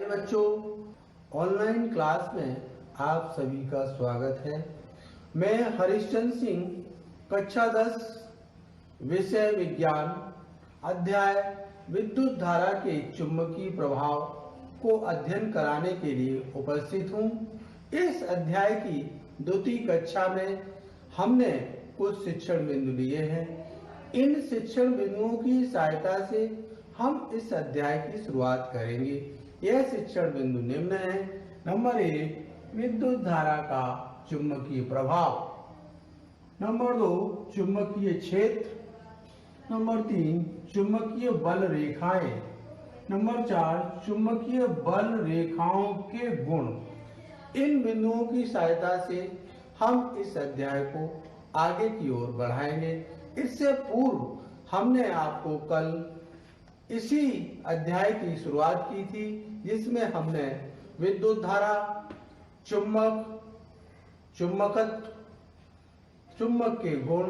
बच्चों, online class में आप सभी का स्वागत है। मैं हरिश्चंद्र सिंह, कक्षा 10, विषय विज्ञान, अध्याय विद्युत धारा के चुंबकीय प्रभाव को अध्ययन कराने के लिए उपस्थित हूँ। इस अध्याय की द्वितीय कक्षा में हमने कुछ शिक्षण बिंदु लिए हैं। इन शिक्षण बिंदुओं की सहायता से हम इस अध्याय की शुरुआत करेंगे। यह शिक्षण बिंदु निम्न है। नंबर 1, विद्युत धारा का चुंबकीय प्रभाव। नंबर 2, चुंबकीय क्षेत्र। नंबर 3, चुंबकीय बल रेखाएं। नंबर 4, चुंबकीय बल रेखाओं के गुण। इन बिंदुओं की सहायता से हम इस अध्याय को आगे की ओर बढ़ाएंगे। इससे पूर्व हमने आपको कल इसी अध्याय की शुरुआत की थी, जिसमें हमने विद्युत धारा, चुंबकत्व, चुंबक के गुण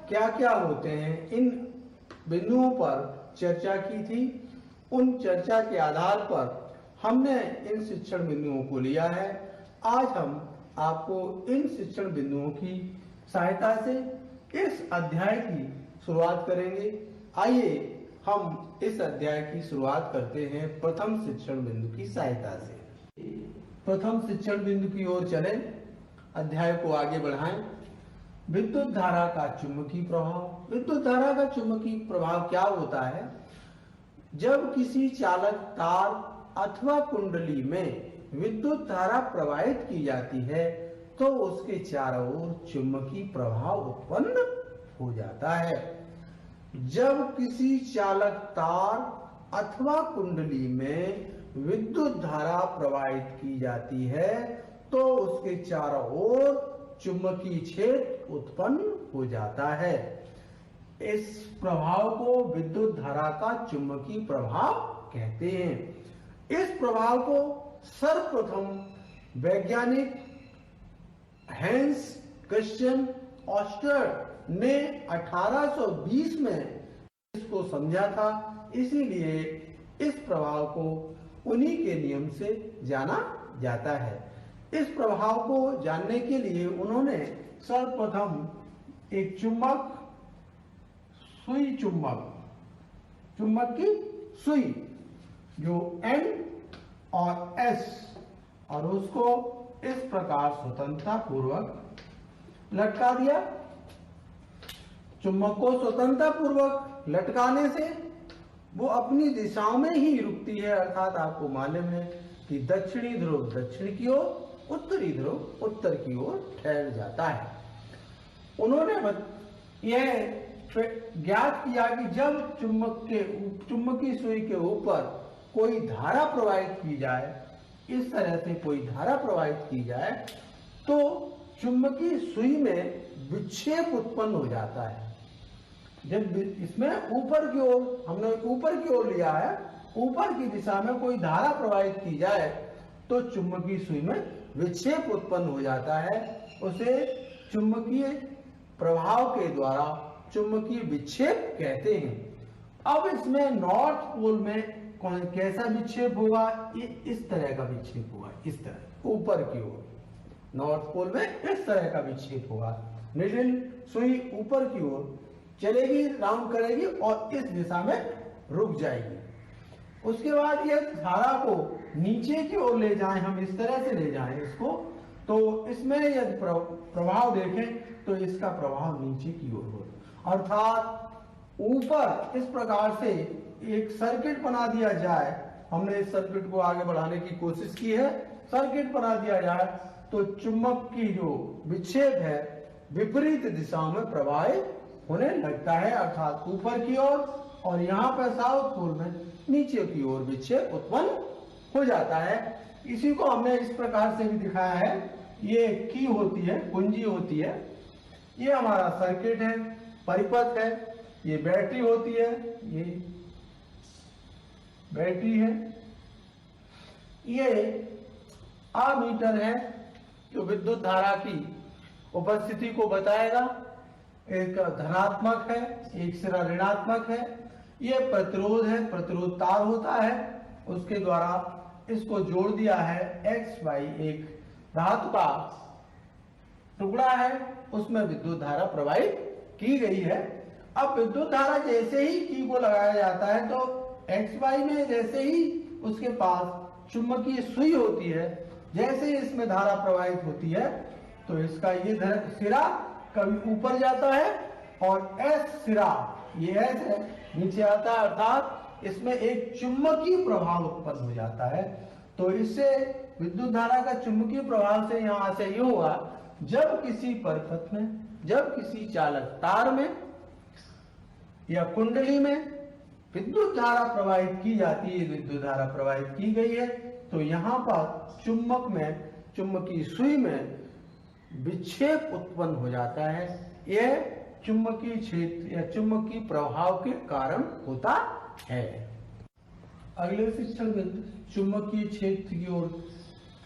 क्या क्या होते हैं, इन बिंदुओं पर चर्चा की थी। उन चर्चा के आधार पर हमने इन शिक्षण बिंदुओं को लिया है। आज हम आपको इन शिक्षण बिंदुओं की सहायता से इस अध्याय की शुरुआत करेंगे। आइए हम इस अध्याय की शुरुआत करते हैं प्रथम शिक्षण बिंदु की सहायता से। प्रथम शिक्षण बिंदु की ओर चलें, अध्याय को आगे बढ़ाएं। विद्युत धारा का चुंबकीय प्रभाव। विद्युत धारा का चुंबकीय प्रभाव क्या होता है? जब किसी चालक तार अथवा कुंडली में विद्युत धारा प्रवाहित की जाती है तो उसके चारों ओर चुंबकीय प्रभाव उत्पन्न हो जाता है। जब किसी चालक तार अथवा कुंडली में विद्युत धारा प्रवाहित की जाती है तो उसके चारों ओर चुंबकीय क्षेत्र उत्पन्न हो जाता है। इस प्रभाव को विद्युत धारा का चुंबकीय प्रभाव कहते हैं। इस प्रभाव को सर्वप्रथम वैज्ञानिक हैंस क्रिश्चियन ऑस्टर ने 1820 में इसको समझा था। इसीलिए इस प्रभाव को उन्हीं के नियम से जाना जाता है। इस प्रभाव को जानने के लिए उन्होंने सर्वप्रथम एक सुई चुंबक की सुई जो N और S, और उसको इस प्रकार स्वतंत्रता पूर्वक लटका दिया। चुंबक को स्वतंत्रता पूर्वक लटकाने से वो अपनी दिशाओं में ही रुकती है, अर्थात आपको मालूम है कि दक्षिणी ध्रुव दक्षिण की ओर, उत्तरी ध्रुव उत्तर की ओर ठहर जाता है। उन्होंने यह ज्ञात किया कि जब चुंबकीय सुई के ऊपर कोई धारा प्रवाहित की जाए, इस तरह से कोई धारा प्रवाहित की जाए तो चुंबकीय सुई में विक्षेप उत्पन्न हो जाता है। जब इसमें ऊपर की ओर, हमने ऊपर की ओर लिया है, ऊपर की दिशा में कोई धारा प्रवाहित की जाए तो चुंबकीय सुई में विक्षेप उत्पन्न हो जाता है। उसे चुंबकीय प्रभाव के द्वारा चुंबकीय विक्षेप कहते हैं। अब इसमें नॉर्थ पोल में कैसा विक्षेप होगा? ये इस तरह का विक्षेप होगा, इस तरह ऊपर की ओर। नॉर्थ पोल में इस तरह का विक्षेप होगा। निडल सुई ऊपर की ओर चलेगी, राउंड करेगी और इस दिशा में रुक जाएगी। उसके बाद ये धारा को नीचे की ओर ले जाएं, हम इस तरह से ले जाएं इसको, तो इसमें यदि प्रभाव देखें तो इसका प्रभाव नीचे की ओर हो, अर्थात ऊपर इस प्रकार से एक सर्किट बना दिया जाए। हमने इस सर्किट को आगे बढ़ाने की कोशिश की है। सर्किट बना दिया जाए तो चुंबक की जो विक्षेप है विपरीत दिशाओं में प्रवाहित होने लगता है, अर्थात ऊपर की ओर, और यहाँ पर साउथ पोल में नीचे की ओर विक्षेप उत्पन्न हो जाता है। इसी को हमने इस प्रकार से भी दिखाया है। ये की होती है, कुंजी होती है, ये हमारा सर्किट है, परिपथ है, ये बैटरी होती है, ये बैटरी है, ये अमीटर है जो विद्युत धारा की उपस्थिति को बताएगा। एक धनात्मक है, एक सिरा ऋणात्मक है। ये प्रतिरोध है, प्रतिरोध तार होता है, उसके द्वारा इसको जोड़ दिया है x y एक धातु का टुकड़ा है, उसमें विद्युत धारा प्रवाहित की गई है। अब विद्युत धारा जैसे ही की को लगाया जाता है तो एक्स वाई में जैसे ही उसके पास चुंबकीय सुई होती है, जैसे ही इसमें धारा प्रवाहित होती है तो इसका ये सिरा कभी ऊपर जाता है और एस सिरा, ये एस है, नीचे आता है, अर्थात इसमें एक चुंबकीय प्रभाव उत्पन्न हो जाता है। तो इससे विद्युत धारा का चुंबकीय प्रभाव से यहां से ये हुआ, जब किसी परिपथ में, जब किसी चालक तार में या कुंडली में विद्युत धारा प्रवाहित की जाती है, विद्युत धारा प्रवाहित की गई है, तो यहाँ पर चुंबक में, चुंबकीय सुई में विक्षेप उत्पन्न हो जाता है। यह चुंबकीय क्षेत्र या चुंबकीय प्रभाव के कारण होता है। अगले शिक्षण बिंदु चुंबकीय क्षेत्र की ओर।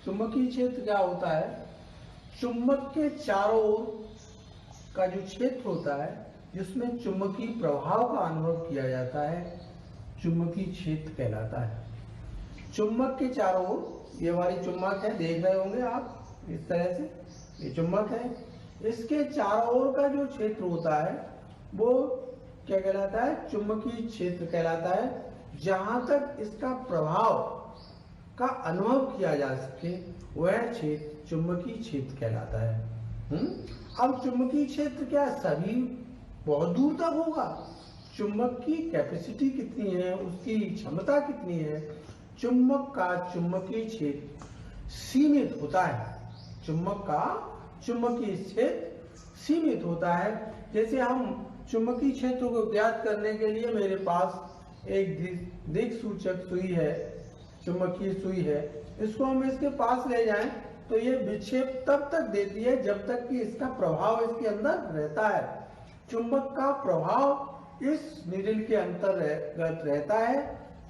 चुंबकीय क्षेत्र क्या होता है? चुंबक के चारों ओर का जो क्षेत्र होता है जिसमें चुंबकीय प्रभाव का अनुभव किया जाता है, चुंबकीय क्षेत्र कहलाता है। चुंबक के चारों ओर, ये हमारी चुंबक है, देख रहे होंगे आप इस तरह से, ये चुंबक है, इसके चारों ओर का जो क्षेत्र होता है वो क्या कहलाता है? चुंबकीय क्षेत्र कहलाता है। जहां तक इसका प्रभाव का अनुभव किया जा सके वह क्षेत्र चुंबकीय क्षेत्र कहलाता है। अब चुंबकीय क्षेत्र क्या सभी बहुत दूर तक होगा? चुंबक की कैपेसिटी कितनी है, उसकी क्षमता कितनी है? चुंबक का चुंबकीय क्षेत्र सीमित होता है। चुंबक का चुंबकीय क्षेत्र सीमित होता है। जैसे हम चुंबकीय क्षेत्र को ज्ञात करने के लिए मेरे पास एक दिक् सूचक सुई है, चुंबकीय सुई है, इसको हम इसके पास ले जाएं तो ये विक्षेप तब तक देती है जब तक कि इसका प्रभाव इसके अंदर रहता है। चुंबक का प्रभाव इस निडल के अंतर्गत रहता है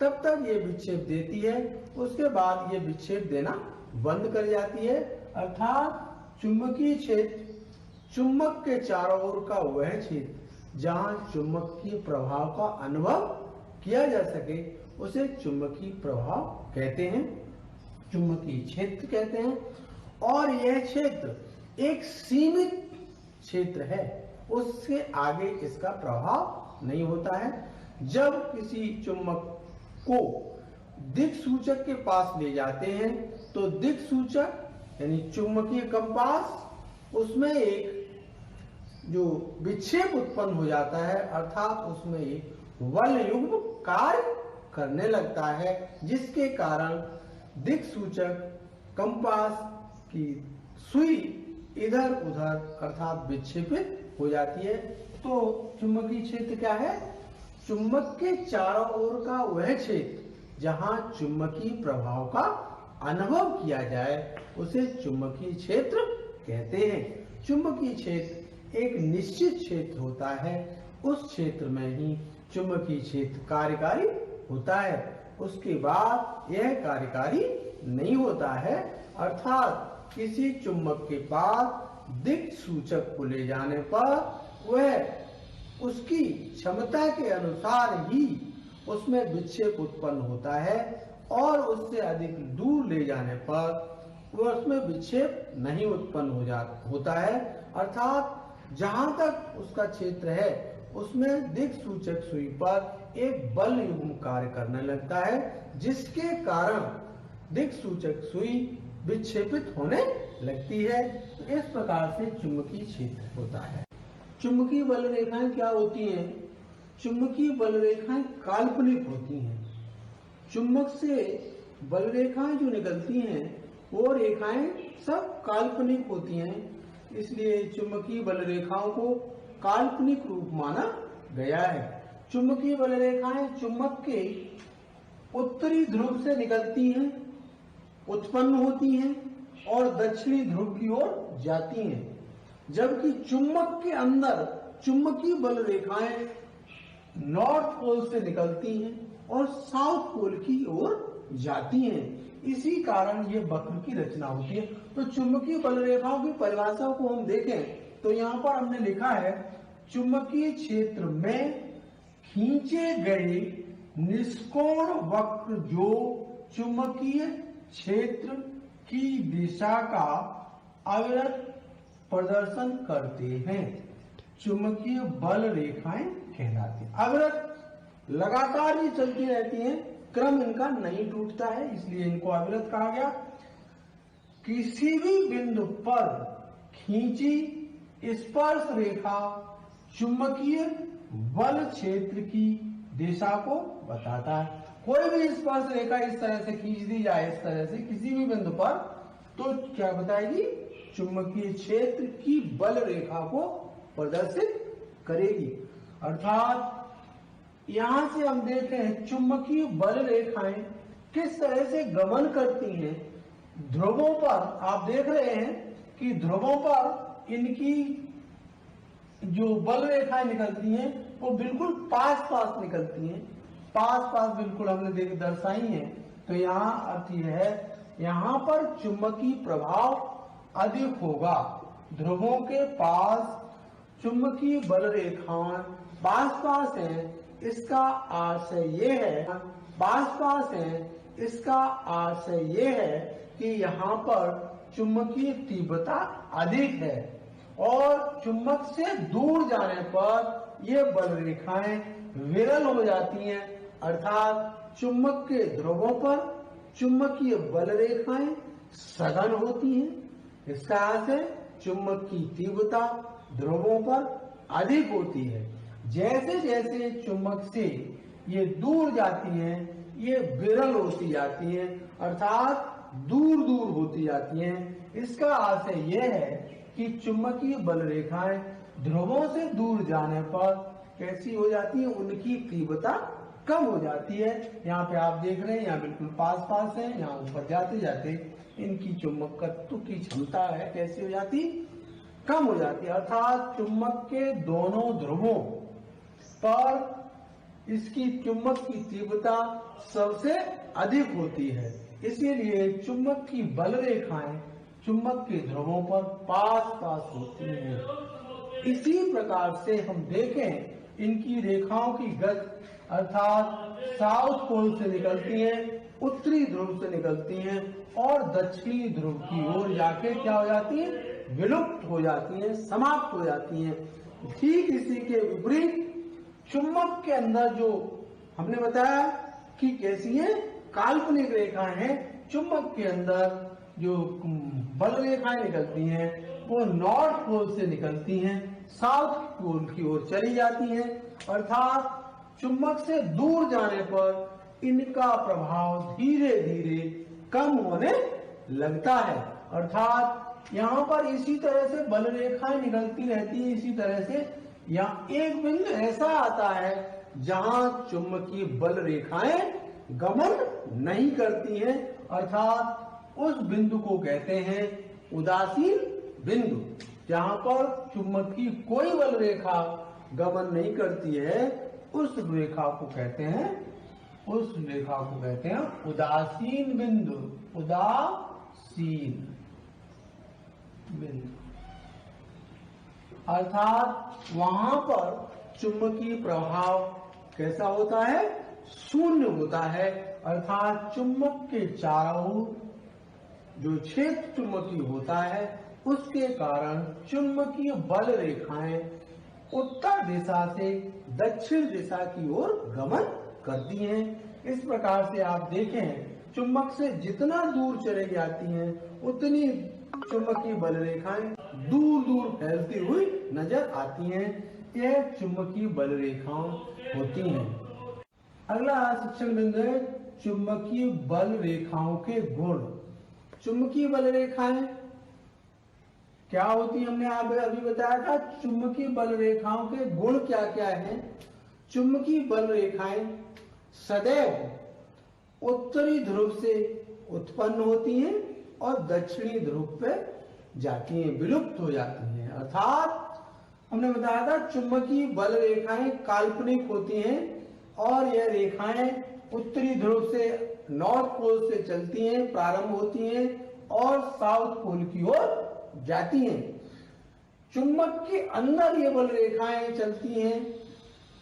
तब तक ये विक्षेप देती है, उसके बाद ये विक्षेप देना बंद कर जाती है। अर्थात चुंबकीय क्षेत्र चुंबक के चारों ओर का वह क्षेत्र जहां चुंबकीय प्रभाव का अनुभव किया जा सके उसे चुंबकीय प्रभाव कहते हैं, चुंबकीय क्षेत्र कहते हैं। और यह क्षेत्र एक सीमित क्षेत्र है, उससे आगे इसका प्रभाव नहीं होता है। जब किसी चुंबक को दिक् सूचक के पास ले जाते हैं तो दिक् सूचक यानी चुंबकीय कंपास, उसमें एक जो विक्षेप उत्पन्न हो जाता है, अर्थात उसमें एक बल युग्म कार्य करने लगता है, जिसके कारण दिक् सूचक कंपास की सुई इधर उधर अर्थात विक्षेपित हो जाती है। तो चुंबकीय क्षेत्र क्या है? चुंबक के चारों ओर का वह क्षेत्र जहां चुंबकीय प्रभाव का अनुभव किया जाए उसे चुंबकीय क्षेत्र कहते हैं। चुंबकीय क्षेत्र एक निश्चित क्षेत्र होता है, उस क्षेत्र में ही चुंबकीय क्षेत्र कार्यकारी होता है, उसके बाद यह कार्यकारी नहीं होता है। अर्थात किसी चुंबक के पास दिक् सूचक को ले जाने पर वह उसकी क्षमता के अनुसार ही उसमें विक्षेप उत्पन्न होता है और उससे अधिक दूर ले जाने पर वह उसमें विक्षेप नहीं उत्पन्न होता है। अर्थात जहां तक उसका क्षेत्र है उसमें दिक् सूचक सुई पर एक बल युग्म कार्य करने लगता है, जिसके कारण दिक् सूचक सुई विक्षेपित होने लगती है। इस प्रकार से चुंबकीय क्षेत्र होता है। चुंबकीय बल रेखाएं क्या होती हैं? चुंबकीय बल रेखाएं काल्पनिक होती हैं। चुंबक से बल रेखाएं जो निकलती हैं वो रेखाएं सब काल्पनिक होती हैं, इसलिए चुंबकीय बल रेखाओं को काल्पनिक रूप माना गया है। चुंबकीय बल रेखाएं चुंबक के उत्तरी ध्रुव से निकलती हैं, उत्पन्न होती हैं और दक्षिणी ध्रुव की ओर जाती हैं, जबकि चुंबक के अंदर चुंबकीय बल रेखाएं नॉर्थ पोल से निकलती हैं और साउथ पोल की ओर जाती हैं। इसी कारण ये वक्र की रचना होती है। तो चुंबकीय बल रेखाओं की परिभाषा को हम देखें तो यहाँ पर हमने लिखा है, चुंबकीय क्षेत्र में खींचे गए निष्कोण वक्र जो चुंबकीय क्षेत्र की दिशा का अविरत प्रदर्शन करते हैं। चुंबकीय बल रेखाएं कहलाती हैं। अविरत लगातार ही चलती रहती हैं, क्रम इनका नहीं टूटता है, इसलिए इनको अविरत कहा गया। किसी भी बिंदु पर खींची स्पर्श रेखा चुंबकीय बल क्षेत्र की दिशा को बताता है। कोई भी स्पर्श रेखा इस तरह से खींच दी जाए, इस तरह से किसी भी बिंदु पर, तो क्या बताएगी? चुंबकीय क्षेत्र की बल रेखा को प्रदर्शित करेगी। अर्थात यहां से हम देख रहे हैं चुंबकीय बल रेखाएं किस तरह से गमन करती हैं। ध्रुवों पर आप देख रहे हैं कि ध्रुवों पर इनकी जो बल रेखाएं निकलती हैं वो बिल्कुल पास पास निकलती हैं, पास पास बिल्कुल हमने देख दर्शाई हैं। तो यहाँ अर्थ यह है, यहाँ पर चुंबकीय प्रभाव अधिक होगा। ध्रुवों के पास चुंबकीय बल रेखाएं पास पास हैं, इसका आशय ये है, पास पास हैं, इसका आशय ये है कि यहाँ पर चुंबकीय तीव्रता अधिक है और चुंबक से दूर जाने पर ये बल रेखाएं विरल हो जाती हैं। अर्थात चुंबक के ध्रुवों पर चुंबकीय बल रेखाएं सघन होती हैं। इसका अर्थ है चुंबक की तीव्रता ध्रुवों पर अधिक होती है। जैसे जैसे चुंबक से ये दूर जाती हैं, ये विरल होती जाती हैं, अर्थात दूर दूर होती जाती हैं। इसका आशय यह है कि चुंबकीय बल रेखाएं ध्रुवों से दूर जाने पर कैसी हो जाती है? उनकी तीव्रता कम हो जाती है। यहाँ पे आप देख रहे हैं, यहाँ बिल्कुल पास पास है, यहाँ ऊपर जाते जाते इनकी चुंबकत्व की क्षमता है कैसी हो जाती? कम हो जाती है। अर्थात चुंबक के दोनों ध्रुवों पर इसकी चुंबक की तीव्रता सबसे अधिक होती है। इसीलिए चुंबक की बल रेखाएं चुंबक के ध्रुवों पर पास पास होती हैं। इसी प्रकार से हम देखें इनकी रेखाओं की गति, अर्थात साउथ पोल से निकलती हैं, उत्तरी ध्रुव से निकलती हैं और दक्षिणी ध्रुव की ओर जाके क्या हो जाती हैं? विलुप्त हो जाती हैं, समाप्त हो जाती हैं। ठीक इसी के विपरीत चुंबक के अंदर जो हमने बताया कि कैसी है? काल्पनिक रेखाएं हैं। चुंबक के अंदर जो बल रेखाएं निकलती हैं वो नॉर्थ पोल से निकलती हैं, साउथ पोल की ओर चली जाती हैं। अर्थात चुंबक से दूर जाने पर इनका प्रभाव धीरे धीरे कम होने लगता है। अर्थात यहाँ पर इसी तरह से बल रेखाएं निकलती रहती है। इसी तरह से यहाँ एक बिंदु ऐसा आता है जहां चुंबकीय बल रेखाएं गमन नहीं करती हैं। अर्थात उस बिंदु को कहते हैं उदासीन बिंदु। जहां पर चुंबक की कोई बल रेखा गमन नहीं करती है, उस रेखा को कहते हैं उदासीन बिंदु। उदासीन बिंदु अर्थात वहां पर चुंबकीय प्रभाव कैसा होता है? शून्य होता है। अर्थात चुंबक के चारों ओर जो क्षेत्र चुंबकीय होता है उसके कारण चुंबकीय बल रेखाएं उत्तर दिशा से दक्षिण दिशा की ओर गमन करती हैं। इस प्रकार से आप देखें चुंबक से जितना दूर चले जाती हैं उतनी चुंबकीय बल रेखाएं दूर दूर फैलती हुई नजर आती हैं। यह चुंबकीय बल रेखाएं होती हैं। अगला शिक्षण बिंदु है चुंबकीय बल रेखाओं के गुण। चुंबकीय बल रेखाएं क्या होती? हमने आप अभी बताया था चुंबकीय बल रेखाओं के गुण क्या क्या हैं। चुंबकीय बल रेखाएं सदैव उत्तरी ध्रुव से उत्पन्न होती हैं और दक्षिणी ध्रुव पे जाती हैं, विलुप्त हो जाती हैं। अर्थात हमने बताया था चुंबकीय बल रेखाएं काल्पनिक होती हैं और यह रेखाएं उत्तरी ध्रुव से नॉर्थ पोल से चलती हैं, प्रारंभ होती हैं और साउथ पोल की ओर जाती हैं। चुंबक के अंदर ये बल रेखाएं चलती हैं,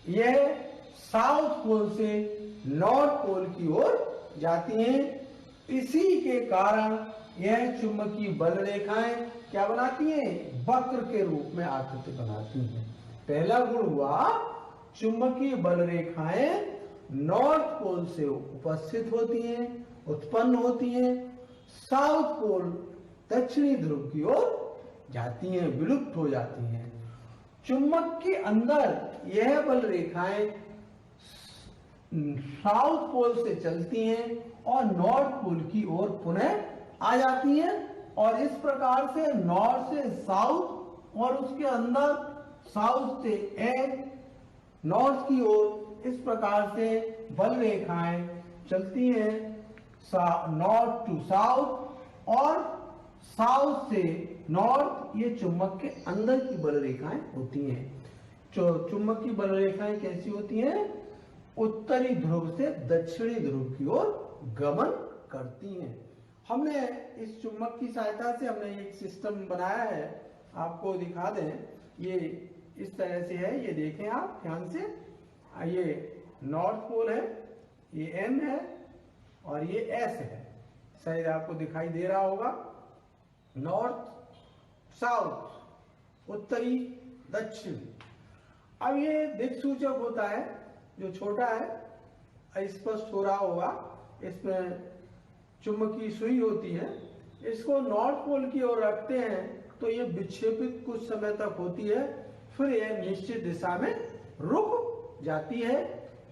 यह साउथ पोल से नॉर्थ पोल की ओर जाती हैं इसी के कारण यह चुंबकीय बल रेखाएं क्या बनाती हैं, वक्र के रूप में आकृति बनाती हैं। पहला गुण हुआ चुंबकीय बल रेखाएं नॉर्थ पोल से उपस्थित होती हैं, उत्पन्न होती हैं, साउथ पोल दक्षिणी ध्रुव की ओर जाती हैं, विलुप्त हो जाती हैं। चुंबक के अंदर यह बल रेखाएं साउथ पोल से चलती हैं और नॉर्थ पोल की ओर पुनः आ जाती हैं, और इस प्रकार से नॉर्थ से साउथ और उसके अंदर साउथ से नॉर्थ की ओर इस प्रकार से बल रेखाएं चलती हैं, नॉर्थ टू साउथ और साउथ से नॉर्थ। ये चुंबक के अंदर की बल रेखाएं होती हैं। चुंबक की बल रेखाएं कैसी होती हैं, उत्तरी ध्रुव से दक्षिणी ध्रुव की ओर गमन करती हैं। हमने इस चुंबक की सहायता से हमने एक सिस्टम बनाया है, आपको दिखा दें। ये इस तरह से है, ये देखें आप ध्यान से। ये नॉर्थ पोल है, ये N है और ये S है, शायद आपको दिखाई दे रहा होगा। नॉर्थ साउथ, उत्तरी दक्षिण। अब ये दिक्सूचक होता है जो छोटा है, स्पष्ट हो रहा होगा। इसमें चुंबकीय सुई होती है, इसको नॉर्थ पोल की ओर रखते हैं तो ये विक्षेपित कुछ समय तक होती है, फिर यह निश्चित दिशा में रुक जाती है।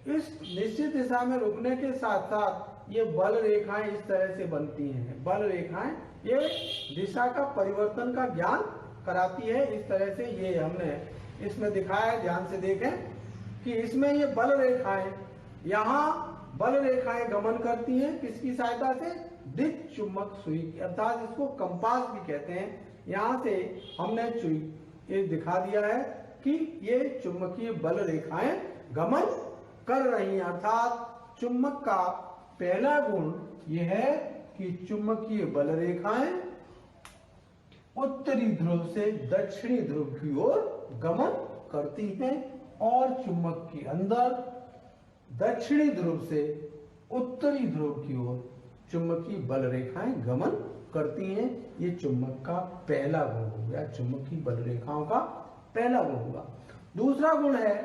इस निश्चित दिशा में रुकने के साथ साथ ये बल रेखाएं इस तरह से बनती हैं। बल रेखाएं ये दिशा का परिवर्तन का ज्ञान कराती है। इस तरह से ये हमने इसमें दिखाया है, ध्यान से देखें कि इसमें ये बल रेखाएं, यहाँ बल रेखाएं गमन करती हैं किसकी सहायता से, दिक् चुंबक सुई, अर्थात इसको कंपास भी कहते हैं। यहाँ से हमने ये दिखा दिया है कि ये चुंबकीय बल रेखाएं गमन कर रही हैं। अर्थात चुंबक का पहला गुण यह है कि चुंबकीय बल रेखाएं उत्तरी ध्रुव से दक्षिणी ध्रुव की ओर गमन करती हैं, और चुंबक के अंदर दक्षिणी ध्रुव से उत्तरी ध्रुव की ओर चुंबकीय बल रेखाएं गमन करती हैं। ये चुंबक का पहला गुण हो गया, चुंबकीय बल रेखाओं का पहला गुण होगा। दूसरा गुण है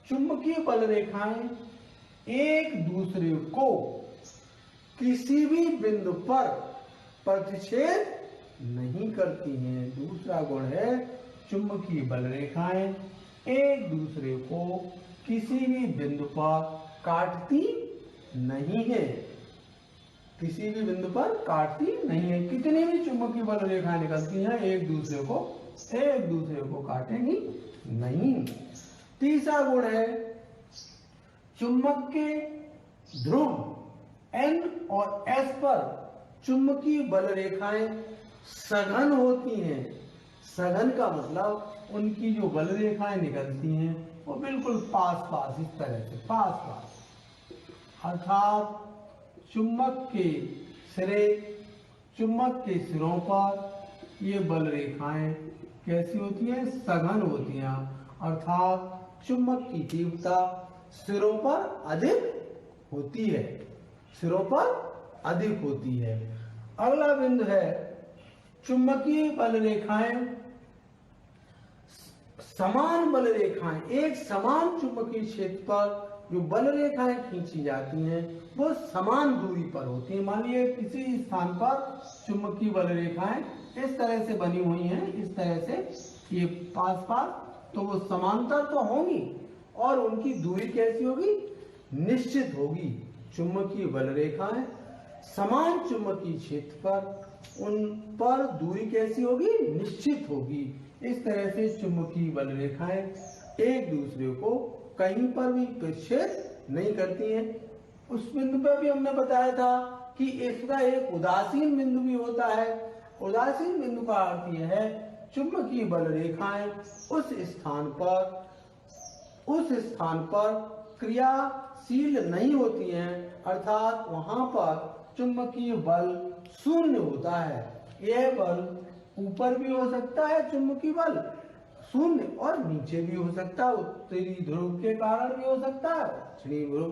चुंबकीय बल रेखाएं एक दूसरे को किसी भी बिंदु पर प्रतिच्छेद नहीं करती हैं। दूसरा गुण है चुंबकीय बल रेखाएं एक दूसरे को किसी भी बिंदु पर काटती नहीं है, किसी भी बिंदु पर काटती नहीं है। कितनी भी चुंबकीय बल रेखाएं निकलती हैं, एक दूसरे को काटेंगी नहीं। तीसरा गुण है चुंबक के ध्रुव N और S पर चुंबकीय बल रेखाएं सघन होती हैं। सघन का मतलब उनकी जो बल रेखाएं निकलती हैं वो बिल्कुल पास पास, इस तरह से पास पास, अर्थात चुंबक के सिरों पर ये बल रेखाएं कैसी होती हैं, सघन होती हैं। अर्थात चुंबक की तीव्रता सिरों पर अधिक होती है, सिरों पर अधिक होती है। अगला बिंदु है चुंबकीय बल रेखाएं समान बल रेखाएं, एक समान चुंबकीय क्षेत्र पर जो बल रेखाएं खींची जाती हैं वो समान दूरी पर होती हैं। मान लीजिए किसी स्थान पर चुंबकीय बल रेखाएं इस तरह से बनी हुई हैं, इस तरह से ये पास पास, तो वो समांतर तो होंगी और उनकी दूरी कैसी होगी, निश्चित होगी। चुंबकीय बल रेखाएं समान चुंबकीय क्षेत्र पर, उन पर दूरी कैसी होगी, निश्चित होगी। इस तरह से चुंबकीय बल रेखाएं एक दूसरे को कहीं पर भी प्रतिच्छेद नहीं करती हैं। उस बिंदु पर भी हमने बताया था कि इसका एक उदासीन बिंदु भी होता है। उदासीन बिंदु का अर्थ यह है चुंबकीय बल रेखाएं उस स्थान पर क्रियाशील नहीं होती हैं, अर्थात वहां पर चुंबकीय बल शून्य होता है। यह बल ऊपर भी हो सकता है, चुंबकीय बल शून्य, और नीचे भी हो सकता है, उत्तरी ध्रुव के कारण भी हो सकता है, दक्षिणी ध्रुव।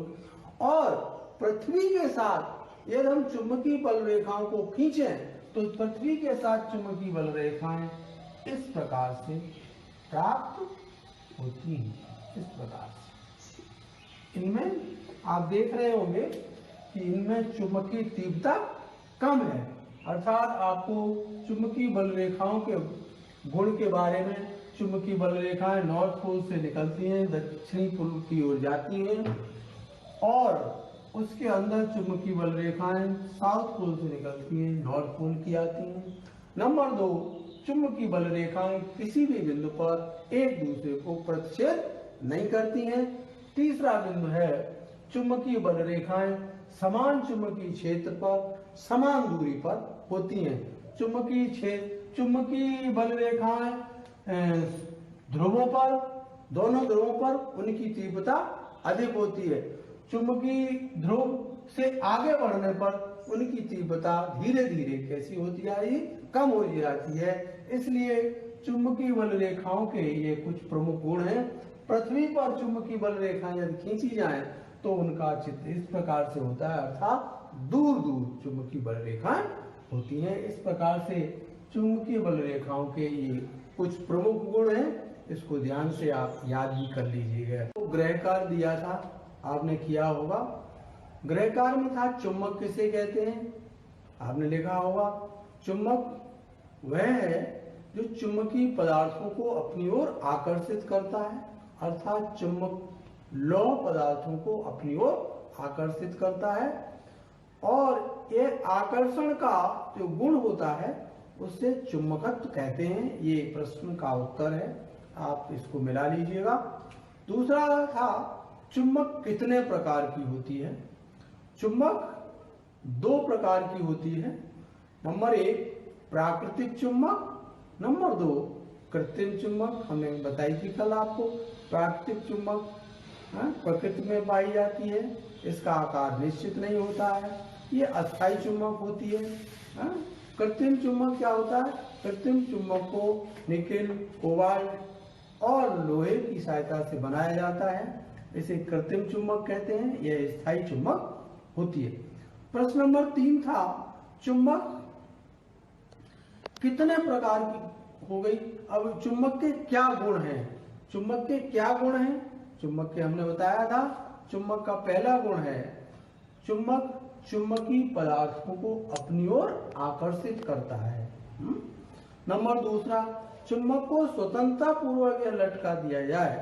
और पृथ्वी के साथ यदि हम चुंबकीय बल रेखाओं को खींचें तो पृथ्वी के साथ चुंबकीय बल रेखाएं इस प्रकार से प्राप्त होती हैं। इस प्रकार से इनमें आप देख रहे होंगे कि इनमें चुंबकीय तीव्रता कम है, अर्थात आपको चुंबकीय बल रेखाओं के गुण के बारे में, चुंबकीय बल रेखाएं नॉर्थ पोल से निकलती हैं, दक्षिणी पोल की ओर जाती हैं, और उसके अंदर चुंबकीय बल रेखाएं साउथ पोल से निकलती हैं, नॉर्थ पोल की आती हैं। नंबर 2, चुंबकीय बल रेखाएं किसी भी बिंदु पर एक दूसरे को प्रतिच्छेद नहीं करती हैं। तीसरा बिंदु है चुंबकीय बल रेखाएं समान चुंबकीय क्षेत्र पर समान दूरी पर होती हैं। चुंबकीय बल रेखाएं ध्रुवों पर, दोनों ध्रुवों पर उनकी तीव्रता अधिक होती है। चुंबकीय ध्रुव से आगे बढ़ने पर उनकी तीव्रता धीरे धीरे कैसी होती जाएगी, कम हो जाती है। इसलिए चुंबकीय बल रेखाओं के ये कुछ प्रमुख गुण हैं। पृथ्वी पर चुंबकीय बल रेखाएं यदि खींची जाएं तो उनका चित्र इस प्रकार से होता है, अर्थात दूर दूर चुंबकीय बल रेखाएं होती हैं। इस प्रकार से चुंबकीय बल रेखाओं के ये कुछ प्रमुख गुण हैं, इसको ध्यान से आप याद भी कर लीजिएगा। तो ग्रहकार दिया था, आपने किया होगा। ग्रहकार में था चुंबक किसे कहते हैं, आपने लिखा होगा। चुंबक वह है जो चुंबकीय पदार्थों को अपनी ओर आकर्षित करता है, अर्थात चुंबक लौह पदार्थों को अपनी ओर आकर्षित करता है, और ये आकर्षण का जो गुण होता है उससे चुंबकत्व कहते हैं। ये प्रश्न का उत्तर है, आप इसको मिला लीजिएगा। दूसरा था चुंबक कितने प्रकार की होती है। चुंबक 2 प्रकार की होती है। नंबर 1 प्राकृतिक चुंबक, नंबर 2 कृत्रिम चुंबक। हमने बताई थी कल आपको। प्राकृतिक चुंबक प्रकृति में पाई जाती है, इसका आकार निश्चित नहीं होता है, ये अस्थायी चुंबक होती है। कृत्रिम चुंबक क्या होता है, कृत्रिम चुंबक को निकेल, कोबाल्ट और लोहे की सहायता से बनाया जाता है, इसे कृत्रिम चुंबक कहते हैं। यह स्थायी चुंबक होती है। प्रश्न नंबर 3 था चुंबक कितने प्रकार की हो गई। अब चुंबक के क्या गुण हैं, चुंबक के क्या गुण हैं। चुंबक के हमने बताया था, चुंबक का पहला गुण है चुंबक चुंबकीय पदार्थों को अपनी ओर आकर्षित करता है। नंबर 2 चुंबक को स्वतंत्रता पूर्वक लटका दिया जाए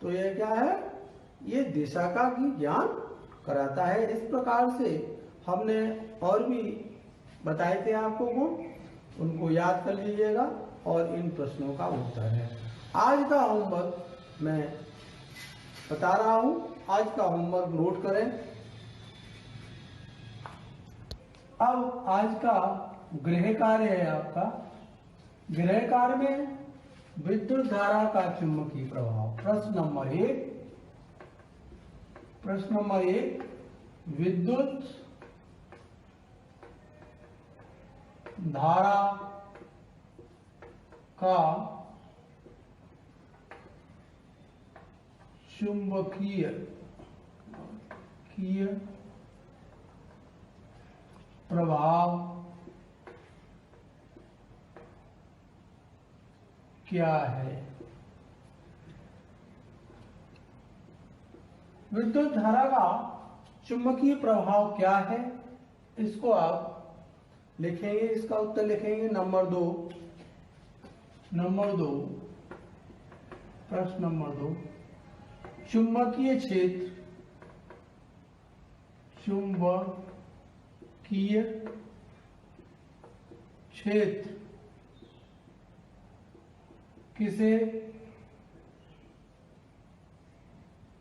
तो यह क्या है, ये दिशा का भी ज्ञान कराता है। इस प्रकार से हमने और भी बताए थे आपको गुण, उनको याद कर लीजिएगा और इन प्रश्नों का उत्तर है। आज का होमवर्क मैं बता रहा हूं, आज का होमवर्क नोट करें। अब आज का गृह कार्य है आपका। गृह कार्य में विद्युत धारा का चुंबकीय प्रभाव। प्रश्न नंबर 1 विद्युत धारा का चुंबकीय प्रभाव क्या है। विद्युत धारा का चुंबकीय प्रभाव क्या है, इसको आप लिखेंगे, इसका उत्तर लिखेंगे। नंबर 2 प्रश्न नंबर 2 चुंबकीय क्षेत्र किसे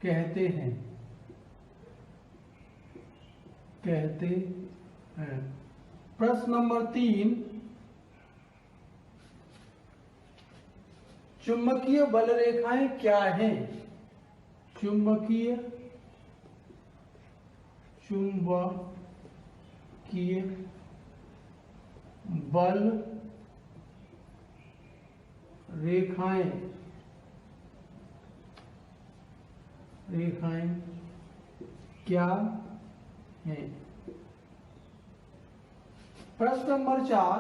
कहते हैं। प्रश्न नंबर 3 चुंबकीय बल रेखाएं क्या हैं। चुंबकीय बल रेखाएं क्या हैं। प्रश्न नंबर 4,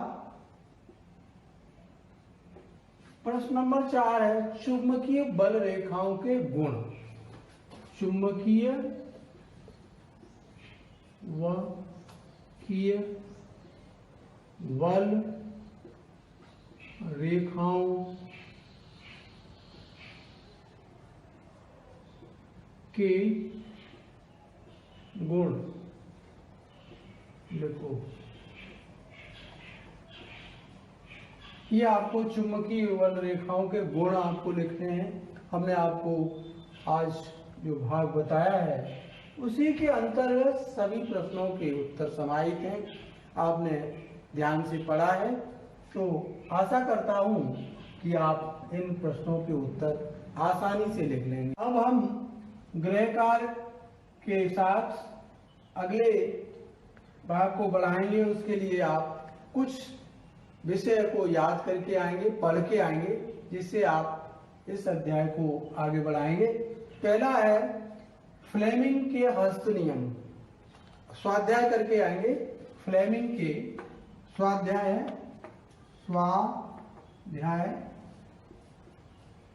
प्रश्न नंबर 4 है चुंबकीय बल रेखाओं के गुण। चुंबकीय बल रेखाओं के गुण लिखो। ये आपको चुंबकीय बल रेखाओं के गुण आपको लिखने हैं। हमने आपको आज जो भाग बताया है उसी के अंतर्गत सभी प्रश्नों के उत्तर समाहित हैं। आपने ध्यान से पढ़ा है तो आशा करता हूं कि आप इन प्रश्नों के उत्तर आसानी से लिख लेंगे। अब हम गृह कार्य के साथ अगले भाग को बढ़ाएंगे। उसके लिए आप कुछ विषय को याद करके आएंगे, पढ़ के आएंगे, जिससे आप इस अध्याय को आगे बढ़ाएंगे। पहला है फ्लेमिंग के हस्त नियम। स्वाध्याय करके आएंगे। फ्लेमिंग के स्वाध्याय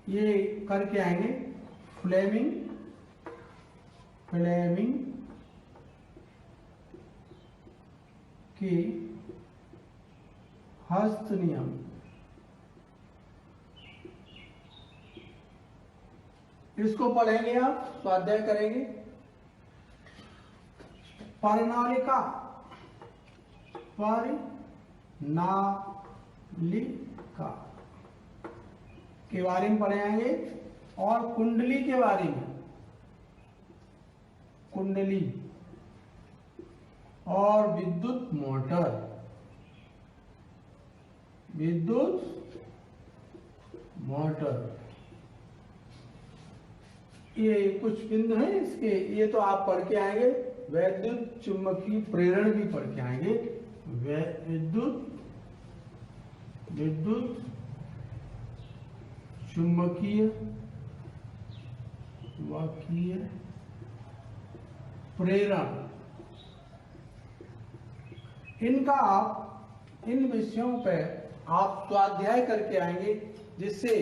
ये करके आएंगे। फ्लेमिंग के हस्त नियम। इसको पढ़ेंगे, आप स्वाध्याय करेंगे। परिनालिका के बारे में पढ़ेंगे और कुंडली के बारे में, कुंडली और विद्युत मोटर। ये कुछ बिंदु हैं इसके, ये तो आप पढ़ के आएंगे। वैद्युत चुंबकीय प्रेरण भी पढ़ के आएंगे। विद्युत चुंबकीय प्रेरण, इनका आप इन विषयों पर आप स्वाध्याय करके आएंगे, जिससे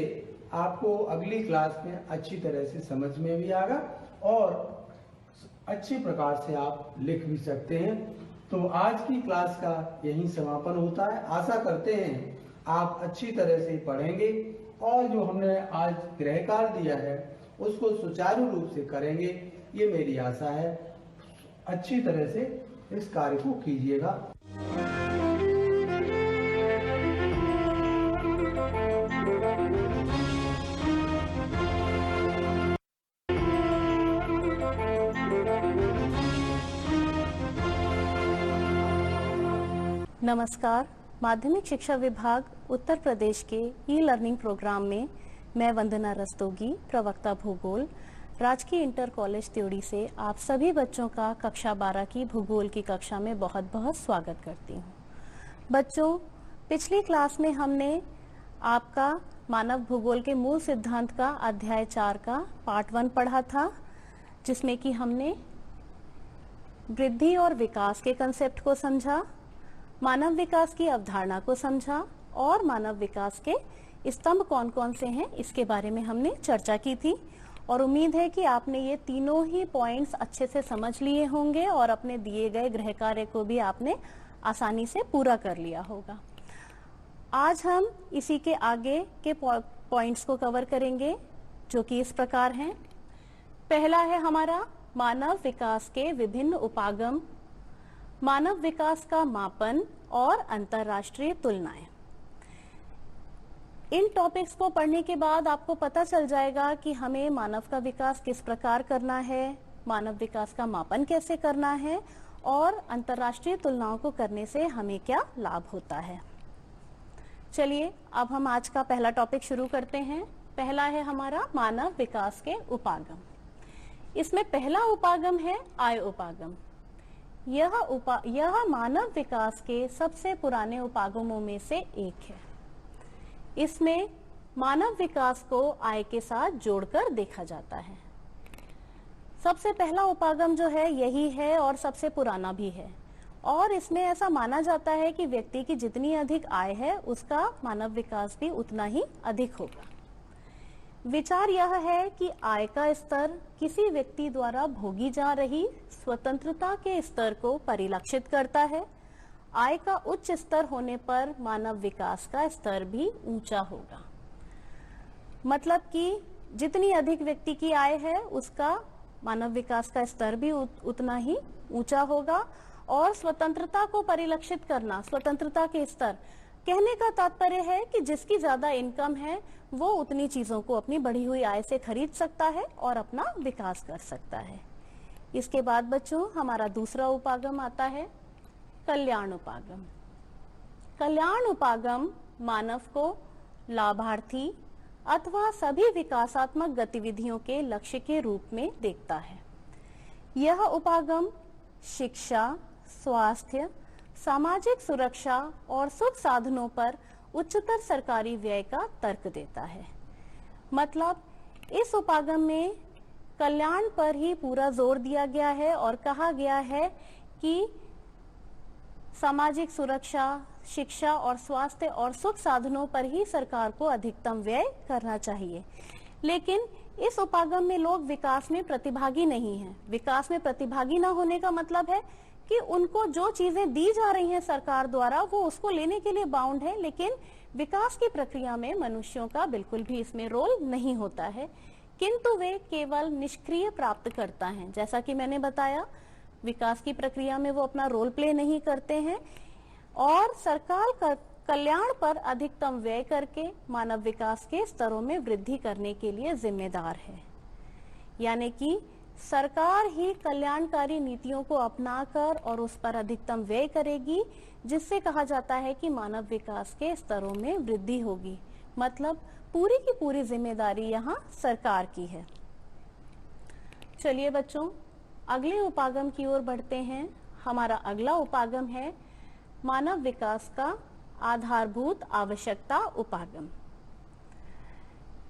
आपको अगली क्लास में अच्छी तरह से समझ में भी आएगा और अच्छी प्रकार से आप लिख भी सकते हैं। तो आज की क्लास का यही समापन होता है। आशा करते हैं आप अच्छी तरह से पढ़ेंगे और जो हमने आज गृह कार्य दिया है उसको सुचारू रूप से करेंगे, ये मेरी आशा है। अच्छी तरह से इस कार्य को कीजिएगा। नमस्कार। माध्यमिक शिक्षा विभाग उत्तर प्रदेश के ई लर्निंग प्रोग्राम में मैं वंदना रस्तोगी, प्रवक्ता भूगोल, राजकीय इंटर कॉलेज त्योड़ी से आप सभी बच्चों का कक्षा 12 की भूगोल की कक्षा में बहुत बहुत स्वागत करती हूँ। बच्चों, पिछली क्लास में हमने आपका मानव भूगोल के मूल सिद्धांत का अध्याय 4 का पार्ट 1 पढ़ा था, जिसमें कि हमने वृद्धि और विकास के कंसेप्ट को समझा, मानव विकास की अवधारणा को समझा और मानव विकास के स्तंभ कौन कौन से हैं इसके बारे में हमने चर्चा की थी। और उम्मीद है कि आपने ये तीनों ही पॉइंट्स अच्छे से समझ लिए होंगे और अपने दिए गए गृह कार्य को भी आपने आसानी से पूरा कर लिया होगा। आज हम इसी के आगे के पॉइंट्स को कवर करेंगे, जो कि इस प्रकार हैं। पहला है हमारा मानव विकास के विभिन्न उपागम, मानव विकास का मापन और अंतरराष्ट्रीय तुलनाएं। इन टॉपिक्स को पढ़ने के बाद आपको पता चल जाएगा कि हमें मानव का विकास किस प्रकार करना है, मानव विकास का मापन कैसे करना है और अंतरराष्ट्रीय तुलनाओं को करने से हमें क्या लाभ होता है। चलिए अब हम आज का पहला टॉपिक शुरू करते हैं। पहला है हमारा मानव विकास के उपागम। इसमें पहला उपागम है आय उपागम। यह मानव विकास के सबसे पुराने उपागमों में से एक है। इसमें मानव विकास को आय के साथ जोड़कर देखा जाता है। सबसे पहला उपागम जो है यही है और सबसे पुराना भी है। और इसमें ऐसा माना जाता है कि व्यक्ति की जितनी अधिक आय है उसका मानव विकास भी उतना ही अधिक होगा। विचार यह है कि आय का स्तर किसी व्यक्ति द्वारा भोगी जा रही स्वतंत्रता के स्तर को परिलक्षित करता है। आय का उच्च स्तर होने पर मानव विकास का स्तर भी ऊंचा होगा। मतलब कि जितनी अधिक व्यक्ति की आय है उसका मानव विकास का स्तर भी उतना ही ऊंचा होगा। और स्वतंत्रता को परिलक्षित करना, स्वतंत्रता के स्तर, कहने का तात्पर्य है कि जिसकी ज्यादा इनकम है वो उतनी चीजों को अपनी बढ़ी हुई आय से खरीद सकता है और अपना विकास कर सकता है। इसके बाद बच्चों हमारा दूसरा उपागम आता है कल्याण उपागम। कल्याण उपागम मानव को लाभार्थी अथवा सभी विकासात्मक गतिविधियों के लक्ष्य के रूप में देखता है। यह उपागम शिक्षा, स्वास्थ्य, सामाजिक सुरक्षा और सुख साधनों पर उच्चतर सरकारी व्यय का तर्क देता है। मतलब इस उपागम में कल्याण पर ही पूरा जोर दिया गया है और कहा गया है कि सामाजिक सुरक्षा, शिक्षा और स्वास्थ्य और सुख साधनों पर ही सरकार को अधिकतम व्यय करना चाहिए। लेकिन इस उपागम में लोग विकास में प्रतिभागी नहीं हैं। विकास में प्रतिभागी न होने का मतलब है कि उनको जो चीजें दी जा रही हैं सरकार द्वारा वो उसको लेने के लिए बाउंड है, लेकिन विकास की प्रक्रिया में मनुष्यों का बिल्कुल भी इसमें रोल नहीं होता है, किंतु वे केवल निष्क्रिय प्राप्त करता हैं। जैसा कि मैंने बताया, विकास की प्रक्रिया में वो अपना रोल प्ले नहीं करते हैं और सरकार का कल्याण पर अधिकतम व्यय करके मानव विकास के स्तरों में वृद्धि करने के लिए जिम्मेदार है। यानी कि सरकार ही कल्याणकारी नीतियों को अपनाकर और उस पर अधिकतम व्यय करेगी, जिससे कहा जाता है कि मानव विकास के स्तरों में वृद्धि होगी। मतलब पूरी की पूरी जिम्मेदारी यहाँ सरकार की है। चलिए बच्चों अगले उपागम की ओर बढ़ते हैं। हमारा अगला उपागम है मानव विकास का आधारभूत आवश्यकता उपागम।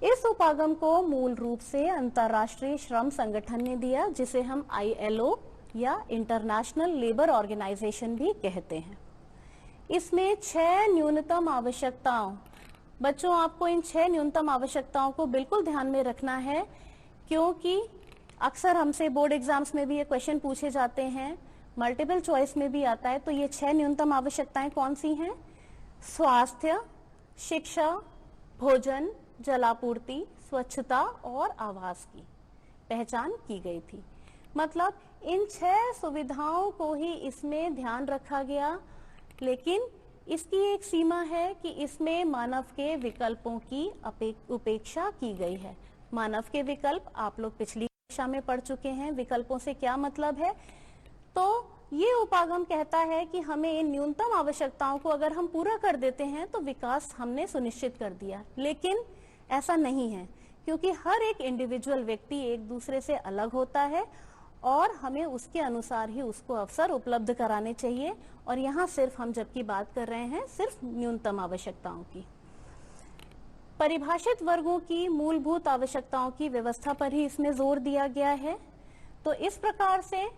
इस उपागम को मूल रूप से अंतर्राष्ट्रीय श्रम संगठन ने दिया, जिसे हम ILO या इंटरनेशनल लेबर ऑर्गेनाइजेशन भी कहते हैं। इसमें 6 न्यूनतम आवश्यकताओं, बच्चों आपको इन 6 न्यूनतम आवश्यकताओं को बिल्कुल ध्यान में रखना है, क्योंकि अक्सर हमसे बोर्ड एग्जाम्स में भी ये क्वेश्चन पूछे जाते हैं, मल्टीपल चॉइस में भी आता है। तो ये 6 न्यूनतम आवश्यकताएं कौन सी हैं? स्वास्थ्य, शिक्षा, भोजन, जलापूर्ति, स्वच्छता और आवास की पहचान की गई थी। मतलब इन 6 सुविधाओं को ही इसमें ध्यान रखा गया, लेकिन इसकी एक सीमा है कि इसमें मानव के विकल्पों की उपेक्षा की गई है। मानव के विकल्प आप लोग पिछली कक्षा में पढ़ चुके हैं। विकल्पों से क्या मतलब है? तो ये उपागम कहता है कि हमें इन न्यूनतम आवश्यकताओं को अगर हम पूरा कर देते हैं तो विकास हमने सुनिश्चित कर दिया, लेकिन ऐसा नहीं है, क्योंकि हर एक इंडिविजुअल व्यक्ति एक दूसरे से अलग होता है और हमें उसके अनुसार ही उसको अवसर उपलब्ध कराने चाहिए। और यहाँ सिर्फ हम जबकि बात कर रहे हैं सिर्फ न्यूनतम आवश्यकताओं की। परिभाषित वर्गों की मूलभूत आवश्यकताओं की व्यवस्था पर ही इसमें जोर दिया गया है। तो इस प्रकार से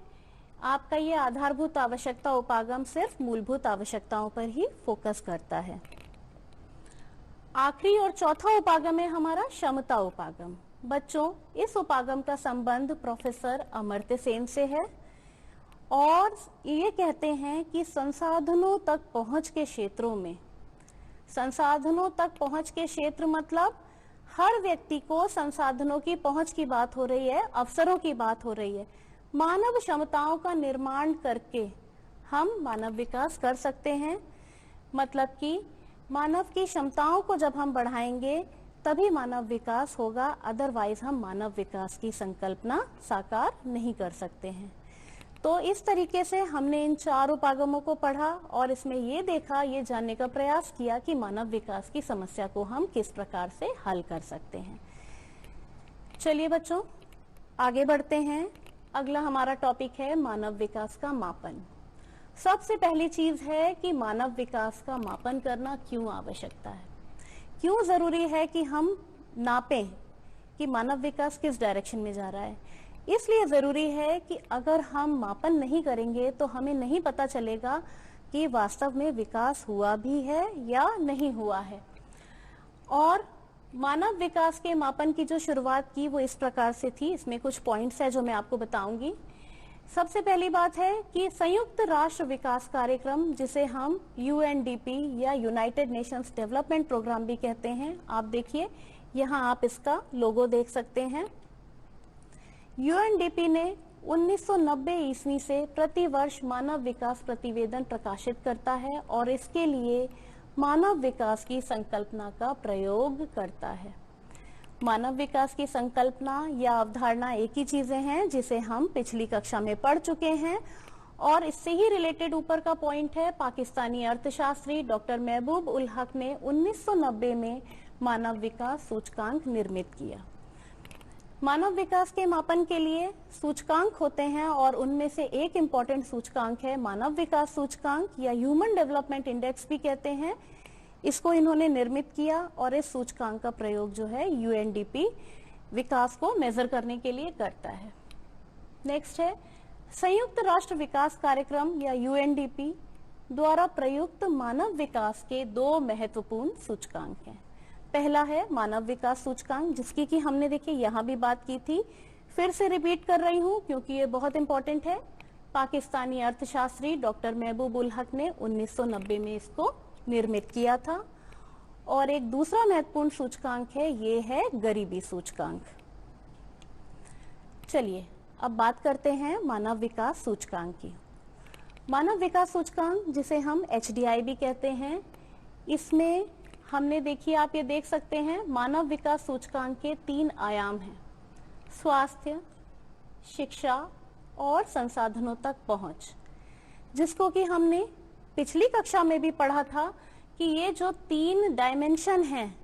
आपका ये आधारभूत आवश्यकता उपागम सिर्फ मूलभूत आवश्यकताओं पर ही फोकस करता है। आखिरी और चौथा उपागम है हमारा क्षमता उपागम। बच्चों इस उपागम का संबंध प्रोफेसर अमर्त्य सेन से है और ये कहते हैं कि संसाधनों तक पहुंच के क्षेत्रों में, संसाधनों तक पहुंच के क्षेत्र मतलब हर व्यक्ति को संसाधनों की पहुंच की बात हो रही है, अवसरों की बात हो रही है। मानव क्षमताओं का निर्माण करके हम मानव विकास कर सकते हैं। मतलब कि मानव की क्षमताओं को जब हम बढ़ाएंगे तभी मानव विकास होगा, अदरवाइज हम मानव विकास की संकल्पना साकार नहीं कर सकते हैं। तो इस तरीके से हमने इन 4 उपागमों को पढ़ा और इसमें ये देखा, ये जानने का प्रयास किया कि मानव विकास की समस्या को हम किस प्रकार से हल कर सकते हैं। चलिए बच्चों आगे बढ़ते हैं। अगला हमारा टॉपिक है मानव विकास का मापन। सबसे पहली चीज है कि मानव विकास का मापन करना क्यों आवश्यकता है, क्यों जरूरी है कि हम नापें कि मानव विकास किस डायरेक्शन में जा रहा है। इसलिए जरूरी है कि अगर हम मापन नहीं करेंगे तो हमें नहीं पता चलेगा कि वास्तव में विकास हुआ भी है या नहीं हुआ है। और मानव विकास के मापन की जो शुरुआत की वो इस प्रकार से थी। इसमें कुछ पॉइंट्स है जो मैं आपको बताऊंगी। सबसे पहली बात है कि संयुक्त राष्ट्र विकास कार्यक्रम, जिसे हम यूएनडीपी या यूनाइटेड नेशंस डेवलपमेंट प्रोग्राम भी कहते हैं, आप देखिए यहाँ आप इसका लोगो देख सकते हैं। यूएनडीपी ने 1990 ईस्वी से प्रतिवर्ष मानव विकास प्रतिवेदन प्रकाशित करता है और इसके लिए मानव विकास की संकल्पना का प्रयोग करता है। मानव विकास की संकल्पना या अवधारणा एक ही चीजें हैं जिसे हम पिछली कक्षा में पढ़ चुके हैं, और इससे ही रिलेटेड ऊपर का पॉइंट है, पाकिस्तानी अर्थशास्त्री डॉक्टर महबूब उल हक ने 1990 में मानव विकास सूचकांक निर्मित किया। मानव विकास के मापन के लिए सूचकांक होते हैं और उनमें से एक इम्पॉर्टेंट सूचकांक है मानव विकास सूचकांक या ह्यूमन डेवलपमेंट इंडेक्स भी कहते हैं। इसको इन्होंने निर्मित किया और इस सूचकांक का प्रयोग जो है यूएनडीपी विकास को मेजर करने के लिए करता है। नेक्स्ट है संयुक्त राष्ट्र विकास कार्यक्रम या यूएनडीपी द्वारा प्रयुक्त मानव विकास के दो महत्वपूर्ण सूचकांक हैं। पहला है मानव विकास सूचकांक, जिसकी कि हमने देखिए यहाँ भी बात की थी, फिर से रिपीट कर रही हूँ क्योंकि ये बहुत इंपॉर्टेंट है। पाकिस्तानी अर्थशास्त्री डॉक्टर महबूब उल हक ने 1990 में इसको निर्मित किया था। और एक दूसरा महत्वपूर्ण सूचकांक है, ये है गरीबी सूचकांक। चलिए अब बात करते हैं मानव विकास सूचकांक की। मानव विकास सूचकांक, जिसे हम HDI भी कहते हैं, इसमें हमने देखिए आप ये देख सकते हैं मानव विकास सूचकांक के 3 आयाम हैं: स्वास्थ्य, शिक्षा और संसाधनों तक पहुंच, जिसको कि हमने पिछली कक्षा में भी पढ़ा था कि ये जो 3 डायमेंशन हैं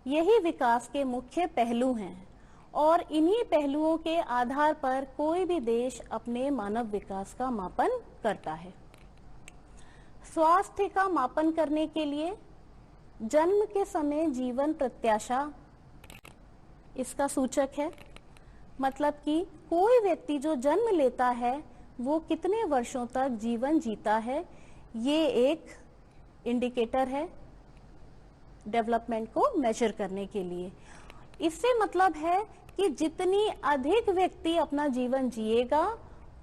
यही विकास के मुख्य पहलू हैं और इन्हीं पहलुओं के आधार पर कोई भी देश अपने मानव विकास का मापन करता है। स्वास्थ्य का मापन करने के लिए जन्म के समय जीवन प्रत्याशा इसका सूचक है, मतलब कि कोई व्यक्ति जो जन्म लेता है वो कितने वर्षों तक जीवन जीता है, ये एक इंडिकेटर है डेवलपमेंट को मेजर करने के लिए। इससे मतलब है कि जितनी अधिक व्यक्ति अपना जीवन जिएगा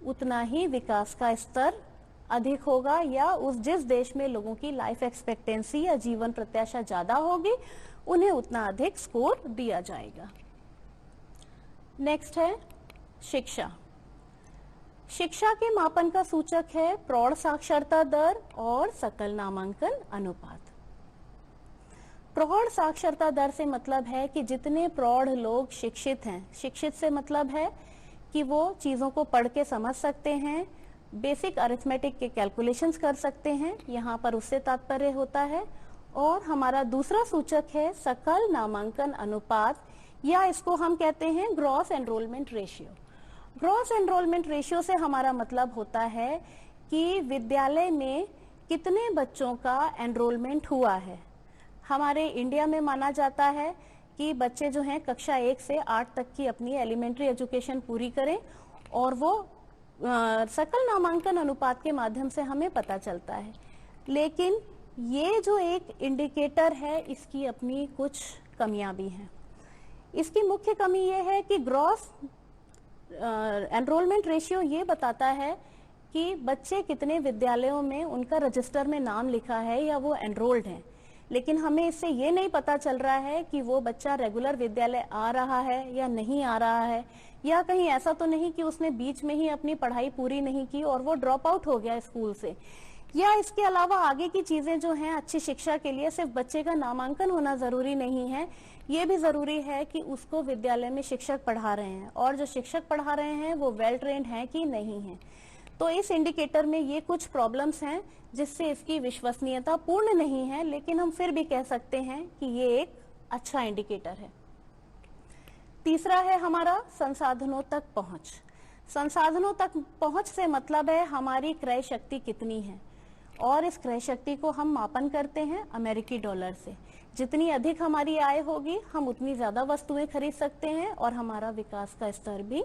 उतना ही विकास का स्तर अधिक होगा, या उस जिस देश में लोगों की लाइफ एक्सपेक्टेंसी या जीवन प्रत्याशा ज्यादा होगी उन्हें उतना अधिक स्कोर दिया जाएगा। नेक्स्ट है शिक्षा। शिक्षा के मापन का सूचक है प्रौढ़ साक्षरता दर और सकल नामांकन अनुपात। प्रौढ़ साक्षरता दर से मतलब है कि जितने प्रौढ़ लोग शिक्षित हैं, शिक्षित से मतलब है कि वो चीजों को पढ़ के समझ सकते हैं, बेसिक अरिथमेटिक के कैलकुलेशंस कर सकते हैं, यहाँ पर उससे तात्पर्य होता है। और हमारा दूसरा सूचक है सकल नामांकन अनुपात, या इसको हम कहते हैं gross enrolment ratio. Gross enrolment ratio से हमारा मतलब होता है कि विद्यालय में कितने बच्चों का एनरोलमेंट हुआ है। हमारे इंडिया में माना जाता है कि बच्चे जो हैं कक्षा 1 से 8 तक की अपनी एलिमेंट्री एजुकेशन पूरी करें, और वो सकल नामांकन अनुपात के माध्यम से हमें पता चलता है। लेकिन ये जो एक इंडिकेटर है इसकी अपनी कुछ कमियां भी हैं। इसकी मुख्य कमी ये है कि ग्रॉस एनरोलमेंट रेशियो ये बताता है कि बच्चे कितने विद्यालयों में उनका रजिस्टर में नाम लिखा है या वो एनरोल्ड हैं, लेकिन हमें इससे ये नहीं पता चल रहा है कि वो बच्चा रेगुलर विद्यालय आ रहा है या नहीं आ रहा है, या कहीं ऐसा तो नहीं कि उसने बीच में ही अपनी पढ़ाई पूरी नहीं की और वो ड्रॉप आउट हो गया स्कूल से। या इसके अलावा आगे की चीजें जो हैं, अच्छी शिक्षा के लिए सिर्फ बच्चे का नामांकन होना जरूरी नहीं है, ये भी जरूरी है कि उसको विद्यालय में शिक्षक पढ़ा रहे हैं और जो शिक्षक पढ़ा रहे हैं वो वेल ट्रेन्ड हैं कि नहीं है। तो इस इंडिकेटर में ये कुछ प्रॉब्लम्स हैं जिससे इसकी विश्वसनीयता पूर्ण नहीं है, लेकिन हम फिर भी कह सकते हैं कि ये एक अच्छा इंडिकेटर है। तीसरा है हमारा संसाधनों तक पहुंच। संसाधनों तक पहुंच से मतलब है हमारी क्रय शक्ति कितनी है, और इस क्रय शक्ति को हम मापन करते हैं अमेरिकी डॉलर से। जितनी अधिक हमारी आय होगी हम उतनी ज्यादा वस्तुएं खरीद सकते हैं और हमारा विकास का स्तर भी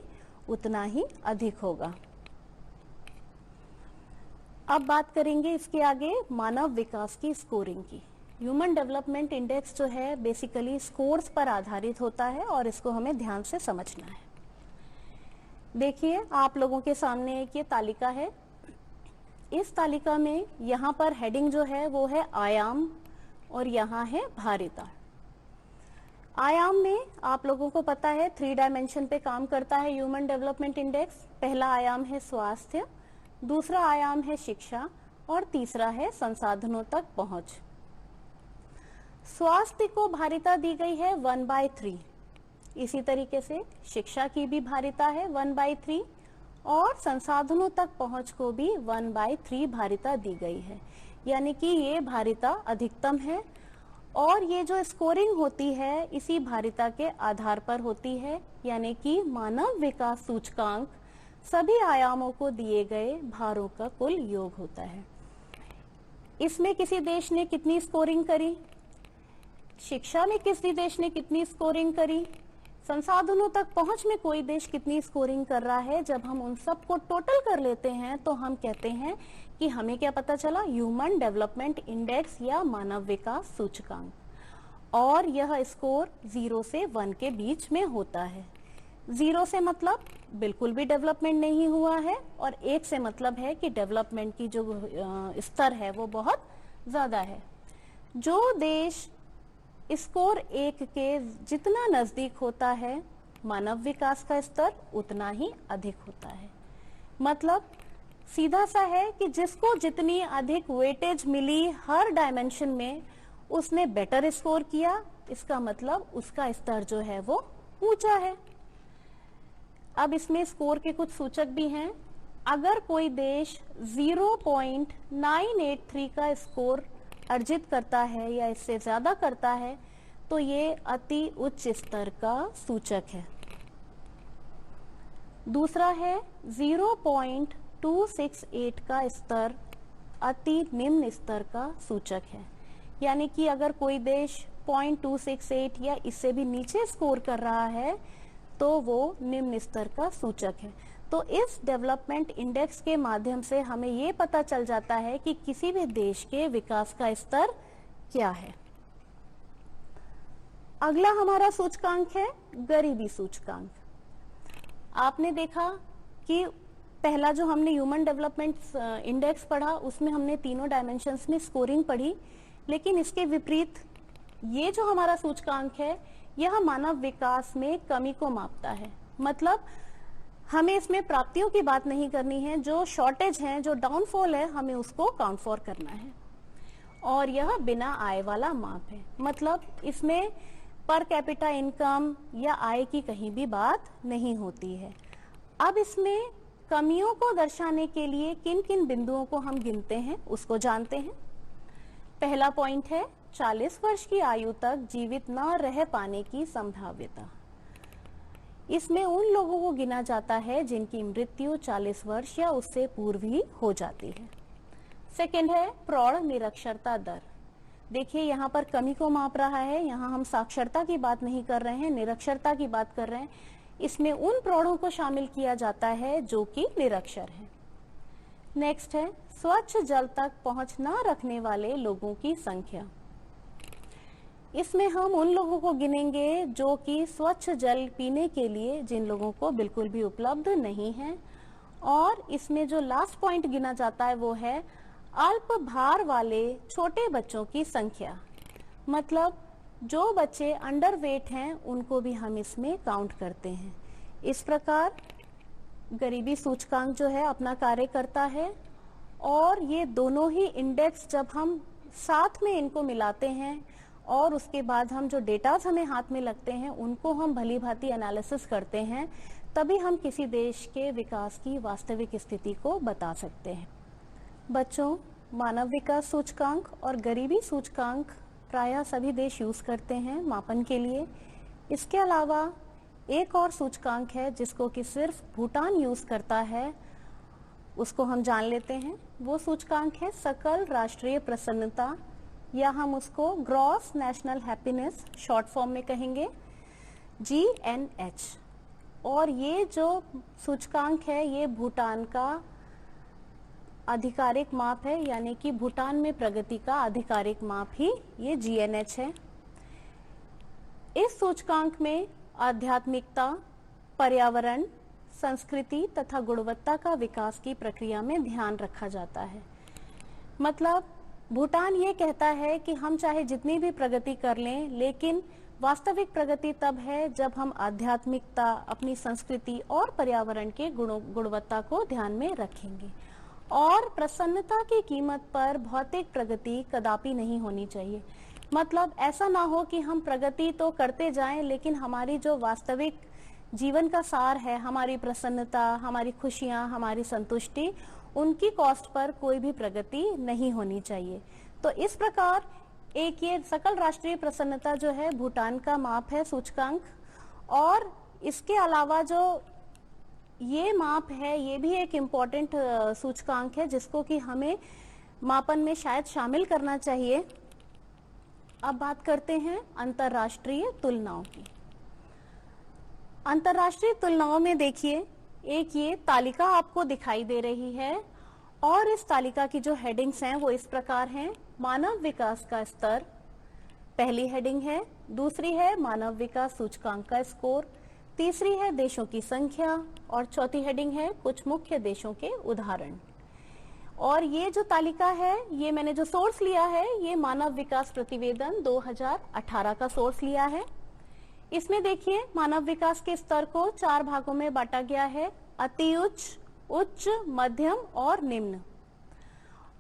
उतना ही अधिक होगा। अब बात करेंगे इसके आगे मानव विकास की स्कोरिंग की। ह्यूमन डेवलपमेंट इंडेक्स जो है बेसिकली स्कोर्स पर आधारित होता है और इसको हमें ध्यान से समझना है। देखिए आप लोगों के सामने एक ये तालिका है। इस तालिका में यहाँ पर हेडिंग जो है वो है आयाम और यहाँ है भारिता। आयाम में आप लोगों को पता है 3 डायमेंशन पे काम करता है ह्यूमन डेवलपमेंट इंडेक्स। पहला आयाम है स्वास्थ्य, दूसरा आयाम है शिक्षा और तीसरा है संसाधनों तक पहुंच। स्वास्थ्य को भारिता दी गई है 1/3। इसी तरीके से शिक्षा की भी भारिता है 1/3 और संसाधनों तक पहुंच को भी 1/3 भारिता दी गई है, यानी कि ये भारिता अधिकतम है। और ये जो स्कोरिंग होती है इसी भारिता के आधार पर होती है, यानी कि मानव विकास सूचकांक सभी आयामों को दिए गए भारों का कुल योग होता है। इसमें किसी देश ने कितनी स्कोरिंग करी, शिक्षा में किसी देश ने कितनी स्कोरिंग करी, संसाधनों तक पहुंच में कोई देश कितनी स्कोरिंग कर रहा है, जब हम उन सब को टोटल कर लेते हैं तो हम कहते हैं कि हमें क्या पता चला, ह्यूमन डेवलपमेंट इंडेक्स या मानव विकास सूचकांक। और यह स्कोर 0 से 1 के बीच में होता है। 0 से मतलब बिल्कुल भी डेवलपमेंट नहीं हुआ है और 1 से मतलब है कि डेवलपमेंट की जो स्तर है वो बहुत ज्यादा है। जो देश स्कोर 1 के जितना नजदीक होता है मानव विकास का स्तर उतना ही अधिक होता है। मतलब सीधा सा है कि जिसको जितनी अधिक वेटेज मिली हर डायमेंशन में उसने बेटर स्कोर किया, इसका मतलब उसका स्तर जो है वो ऊंचा है। अब इसमें स्कोर के कुछ सूचक भी हैं। अगर कोई देश 0.983 का स्कोर अर्जित करता है या इससे ज्यादा करता है तो ये अति उच्च स्तर का सूचक है। दूसरा है 0.268 का स्तर अति निम्न स्तर का सूचक है, यानी कि अगर कोई देश 0.268 या इससे भी नीचे स्कोर कर रहा है तो वो निम्न स्तर का सूचक है। तो इस डेवलपमेंट इंडेक्स के माध्यम से हमें ये पता चल जाता है कि किसी भी देश के विकास का स्तर क्या है। अगला हमारा सूचकांक है गरीबी सूचकांक। आपने देखा कि पहला जो हमने ह्यूमन डेवलपमेंट इंडेक्स पढ़ा उसमें हमने तीनों डायमेंशंस में स्कोरिंग पढ़ी, लेकिन इसके विपरीत ये जो हमारा सूचकांक है यह मानव विकास में कमी को मापता है। मतलब हमें इसमें प्राप्तियों की बात नहीं करनी है, जो शॉर्टेज है, जो डाउनफॉल है, हमें उसको काउंट फॉर करना है। और यह बिना आय वाला माप है। मतलब इसमें पर कैपिटा इनकम या आय की कहीं भी बात नहीं होती है। अब इसमें कमियों को दर्शाने के लिए किन किन बिंदुओं को हम गिनते हैं उसको जानते हैं। पहला पॉइंट है 40 वर्ष की आयु तक जीवित न रह पाने की संभाव्यता। इसमें उन लोगों को गिना जाता है जिनकी मृत्यु 40 वर्ष या उससे पूर्व ही हो जाती है। सेकंड है प्रौढ़ निरक्षरता दर। देखिए यहाँ पर कमी को माप रहा है, यहाँ हम साक्षरता की बात नहीं कर रहे हैं, निरक्षरता की बात कर रहे हैं। इसमें उन प्रौढ़ों को शामिल किया जाता है जो कि निरक्षर हैं। नेक्स्ट है स्वच्छ जल तक पहुंच न रखने वाले लोगों की संख्या। इसमें हम उन लोगों को गिनेंगे जो कि स्वच्छ जल पीने के लिए जिन लोगों को बिल्कुल भी उपलब्ध नहीं है। और इसमें जो लास्ट पॉइंट गिना जाता है वो है अल्प भार वाले छोटे बच्चों की संख्या। मतलब जो बच्चे अंडर वेट हैं उनको भी हम इसमें काउंट करते हैं। इस प्रकार गरीबी सूचकांक जो है अपना कार्य करता है। और ये दोनों ही इंडेक्स जब हम साथ में इनको मिलाते हैं और उसके बाद हम जो डेटाज हमें हाथ में लगते हैं उनको हम भली भांति एनालिसिस करते हैं, तभी हम किसी देश के विकास की वास्तविक स्थिति को बता सकते हैं। बच्चों, मानव विकास सूचकांक और गरीबी सूचकांक प्रायः सभी देश यूज करते हैं मापन के लिए। इसके अलावा एक और सूचकांक है जिसको कि सिर्फ भूटान यूज करता है, उसको हम जान लेते हैं। वो सूचकांक है सकल राष्ट्रीय प्रसन्नता, या हम उसको gross national happiness short form में कहेंगे, GNH। और ये जो सूचकांक है ये भूटान का आधिकारिक माप है, यानी कि भूटान में प्रगति का आधिकारिक माप ही ये GNH है। इस सूचकांक में आध्यात्मिकता, पर्यावरण, संस्कृति तथा गुणवत्ता का विकास की प्रक्रिया में ध्यान रखा जाता है। मतलब भूटान ये कहता है कि हम चाहे जितनी भी प्रगति कर लें, लेकिन वास्तविक प्रगति तब है जब हम आध्यात्मिकता, अपनी संस्कृति और पर्यावरण के गुणवत्ता को ध्यान में रखेंगे। और प्रसन्नता की कीमत पर भौतिक प्रगति कदापि नहीं होनी चाहिए। मतलब ऐसा ना हो कि हम प्रगति तो करते जाएं, लेकिन हमारी जो वास्तविक जीवन का सार है, हमारी प्रसन्नता, हमारी खुशियां, हमारी संतुष्टि, उनकी कॉस्ट पर कोई भी प्रगति नहीं होनी चाहिए। तो इस प्रकार एक ये सकल राष्ट्रीय प्रसन्नता जो है भूटान का माप है, सूचकांक। और इसके अलावा जो ये माप है ये भी एक इम्पॉर्टेंट सूचकांक है जिसको कि हमें मापन में शायद शामिल करना चाहिए। अब बात करते हैं अंतर्राष्ट्रीय तुलनाओं की। अंतर्राष्ट्रीय तुलनाओं में देखिए, एक ये तालिका आपको दिखाई दे रही है और इस तालिका की जो हेडिंग्स हैं वो इस प्रकार हैं। मानव विकास का स्तर पहली हेडिंग है, दूसरी है मानव विकास सूचकांक का स्कोर, तीसरी है देशों की संख्या और चौथी हेडिंग है कुछ मुख्य देशों के उदाहरण। और ये जो तालिका है ये मैंने जो सोर्स लिया है ये मानव विकास प्रतिवेदन 2018 का सोर्स लिया है। इसमें देखिए मानव विकास के स्तर को 4 भागों में बांटा गया है, अति उच्च, उच्च, मध्यम और निम्न।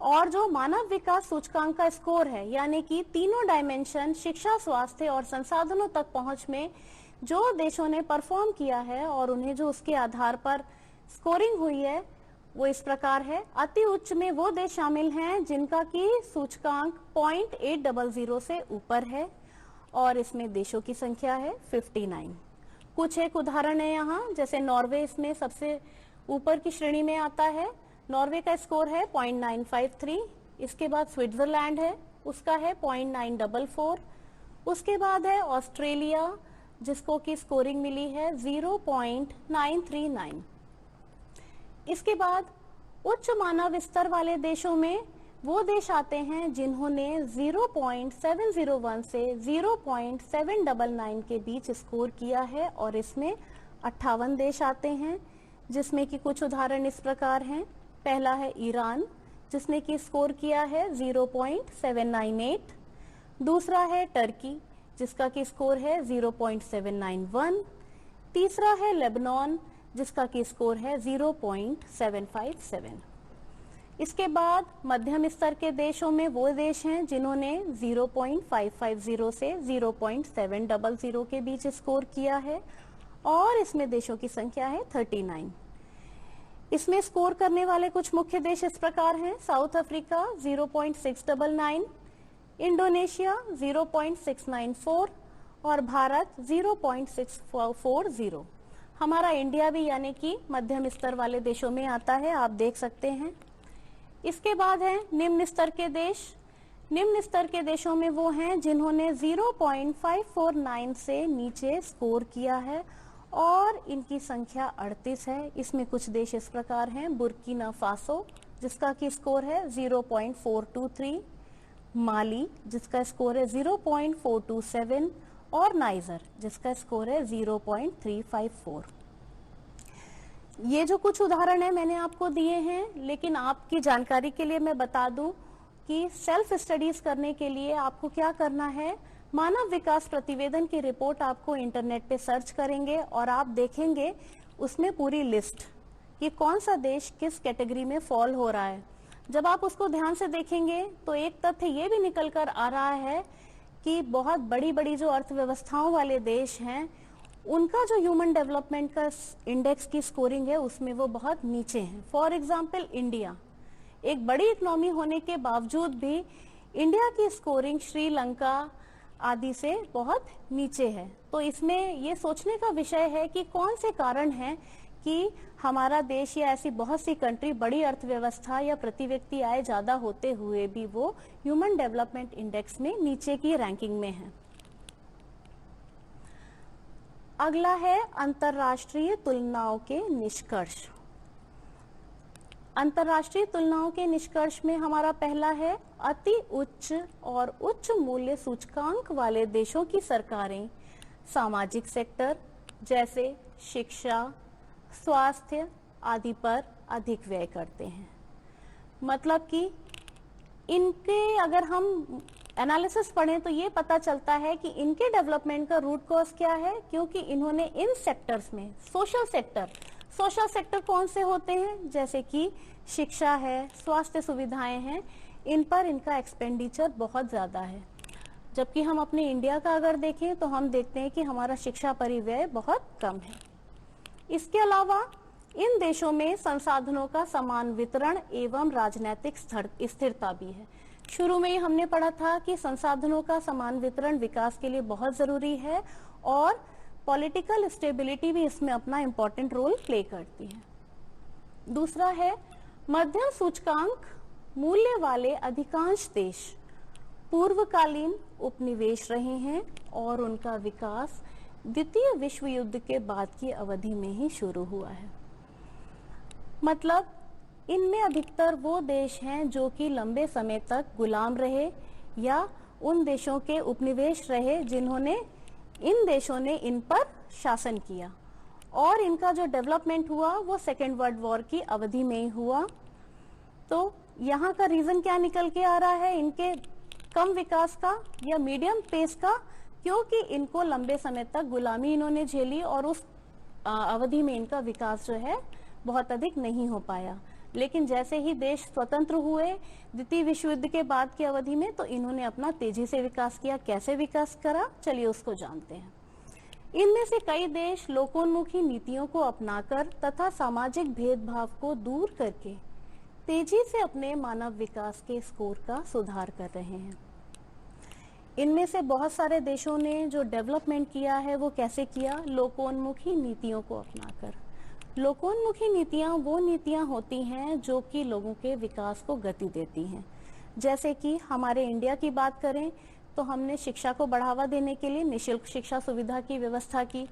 और जो मानव विकास सूचकांक का स्कोर है, यानी कि तीनों डायमेंशन शिक्षा, स्वास्थ्य और संसाधनों तक पहुंच में जो देशों ने परफॉर्म किया है और उन्हें जो उसके आधार पर स्कोरिंग हुई है वो इस प्रकार है। अति उच्च में वो देश शामिल हैं जिनका की सूचकांक 0.800 से ऊपर है और इसमें देशों की संख्या है 59। कुछ एक उदाहरण है यहाँ, जैसे नॉर्वे इसमें सबसे ऊपर की श्रेणी में आता है। नॉर्वे का स्कोर है 0.953। इसके बाद स्विट्जरलैंड है, उसका है 0.944। उसके बाद है ऑस्ट्रेलिया जिसको की स्कोरिंग मिली है 0.939। इसके बाद उच्च मानव स्तर वाले देशों में वो देश आते हैं जिन्होंने 0.701 से 0.799 के बीच स्कोर किया है और इसमें 58 देश आते हैं, जिसमें कि कुछ उदाहरण इस प्रकार हैं। पहला है ईरान जिसने की स्कोर किया है 0.798। दूसरा है टर्की जिसका की स्कोर है 0.791। तीसरा है लेबनान जिसका की स्कोर है 0.757। इसके बाद मध्यम स्तर के देशों में वो देश हैं जिन्होंने 0.550 से 0.700 के बीच स्कोर किया है और इसमें देशों की संख्या है 39। इसमें स्कोर करने वाले कुछ मुख्य देश इस प्रकार हैं। साउथ अफ्रीका 0.699, इंडोनेशिया 0.694 और भारत 0.640। हमारा इंडिया भी यानी कि मध्यम स्तर वाले देशों में आता है, आप देख सकते हैं। इसके बाद है निम्न स्तर के देश। निम्न स्तर के देशों में वो हैं जिन्होंने 0.549 से नीचे स्कोर किया है और इनकी संख्या 38 है। इसमें कुछ देश इस प्रकार हैं, बुर्किना फासो जिसका की स्कोर है 0.423, माली जिसका स्कोर है 0.427 और नाइजर जिसका स्कोर है 0.354। ये जो कुछ उदाहरण है मैंने आपको दिए हैं, लेकिन आपकी जानकारी के लिए मैं बता दूं कि सेल्फ स्टडीज करने के लिए आपको क्या करना है। मानव विकास प्रतिवेदन की रिपोर्ट आपको इंटरनेट पे सर्च करेंगे और आप देखेंगे उसमें पूरी लिस्ट कि कौन सा देश किस कैटेगरी में फॉल हो रहा है। जब आप उसको ध्यान से देखेंगे तो एक तथ्य ये भी निकल कर आ रहा है कि बहुत बड़ी बड़ी जो अर्थव्यवस्थाओं वाले देश हैं उनका जो ह्यूमन डेवलपमेंट का इंडेक्स की स्कोरिंग है उसमें वो बहुत नीचे हैं। फॉर एग्जाम्पल इंडिया, एक बड़ी इकोनॉमी होने के बावजूद भी इंडिया की स्कोरिंग श्रीलंका आदि से बहुत नीचे है। तो इसमें ये सोचने का विषय है कि कौन से कारण हैं कि हमारा देश या ऐसी बहुत सी कंट्री बड़ी अर्थव्यवस्था या प्रति व्यक्ति आय ज्यादा होते हुए भी वो ह्यूमन डेवलपमेंट इंडेक्स में नीचे की रैंकिंग में है। अगला है अंतर्राष्ट्रीय तुलनाओं के निष्कर्ष। अंतर्राष्ट्रीय तुलनाओं के निष्कर्ष में हमारा पहला है अति उच्च और उच्च मूल्य सूचकांक वाले देशों की सरकारें सामाजिक सेक्टर जैसे शिक्षा, स्वास्थ्य आदि पर अधिक व्यय करते हैं। मतलब कि इनके अगर हम एनालिसिस पढ़ें तो ये पता चलता है कि इनके डेवलपमेंट का रूट कॉज क्या है, क्योंकि इन्होंने इन सेक्टर्स में सोशल सेक्टर कौन से होते हैं, जैसे कि शिक्षा है, स्वास्थ्य सुविधाएं हैं, इन पर इनका एक्सपेंडिचर बहुत ज्यादा है। जबकि हम अपने इंडिया का अगर देखें तो हम देखते हैं कि हमारा शिक्षा परिव्यय बहुत कम है। इसके अलावा इन देशों में संसाधनों का समान वितरण एवं राजनीतिक स्थिरता भी है। शुरू में ही हमने पढ़ा था कि संसाधनों का समान वितरण विकास के लिए बहुत जरूरी है और पॉलिटिकल स्टेबिलिटी भी इसमें अपना इम्पोर्टेंट रोल प्ले करती है। दूसरा है मध्यम सूचकांक मूल्य वाले अधिकांश देश पूर्वकालीन उपनिवेश रहे हैं और उनका विकास द्वितीय विश्व युद्ध के बाद की अवधि में ही शुरू हुआ है। मतलब इनमें अधिकतर वो देश हैं जो कि लंबे समय तक गुलाम रहे या उन देशों के उपनिवेश रहे जिन्होंने इन देशों ने इन पर शासन किया और इनका जो डेवलपमेंट हुआ वो सेकेंड वर्ल्ड वॉर की अवधि में ही हुआ। तो यहाँ का रीजन क्या निकल के आ रहा है इनके कम विकास का या मीडियम पेस का, क्योंकि इनको लंबे समय तक गुलामी इन्होंने झेली और उस अवधि में इनका विकास जो है बहुत अधिक नहीं हो पाया। लेकिन जैसे ही देश स्वतंत्र हुए द्वितीय विश्व युद्ध के बाद की अवधि में तो इन्होंने अपना तेजी से विकास किया। कैसे विकास करा, चलिए उसको जानते हैं। इनमें से कई देश लोकोन्मुखी नीतियों को अपनाकर तथा सामाजिक भेदभाव को दूर करके तेजी से अपने मानव विकास के स्कोर का सुधार कर रहे हैं। इनमें से बहुत सारे देशों ने जो डेवलपमेंट किया है वो कैसे किया, लोकोन्मुखी नीतियों को अपनाकर। लोकोन्मुखी नीतियां वो नीतियां होती हैं जो कि लोगों के विकास को गति देती हैं। जैसे कि हमारे इंडिया की बात करें तो हमने शिक्षा को बढ़ावा देने के लिए निःशुल्क शिक्षा सुविधा की व्यवस्था की।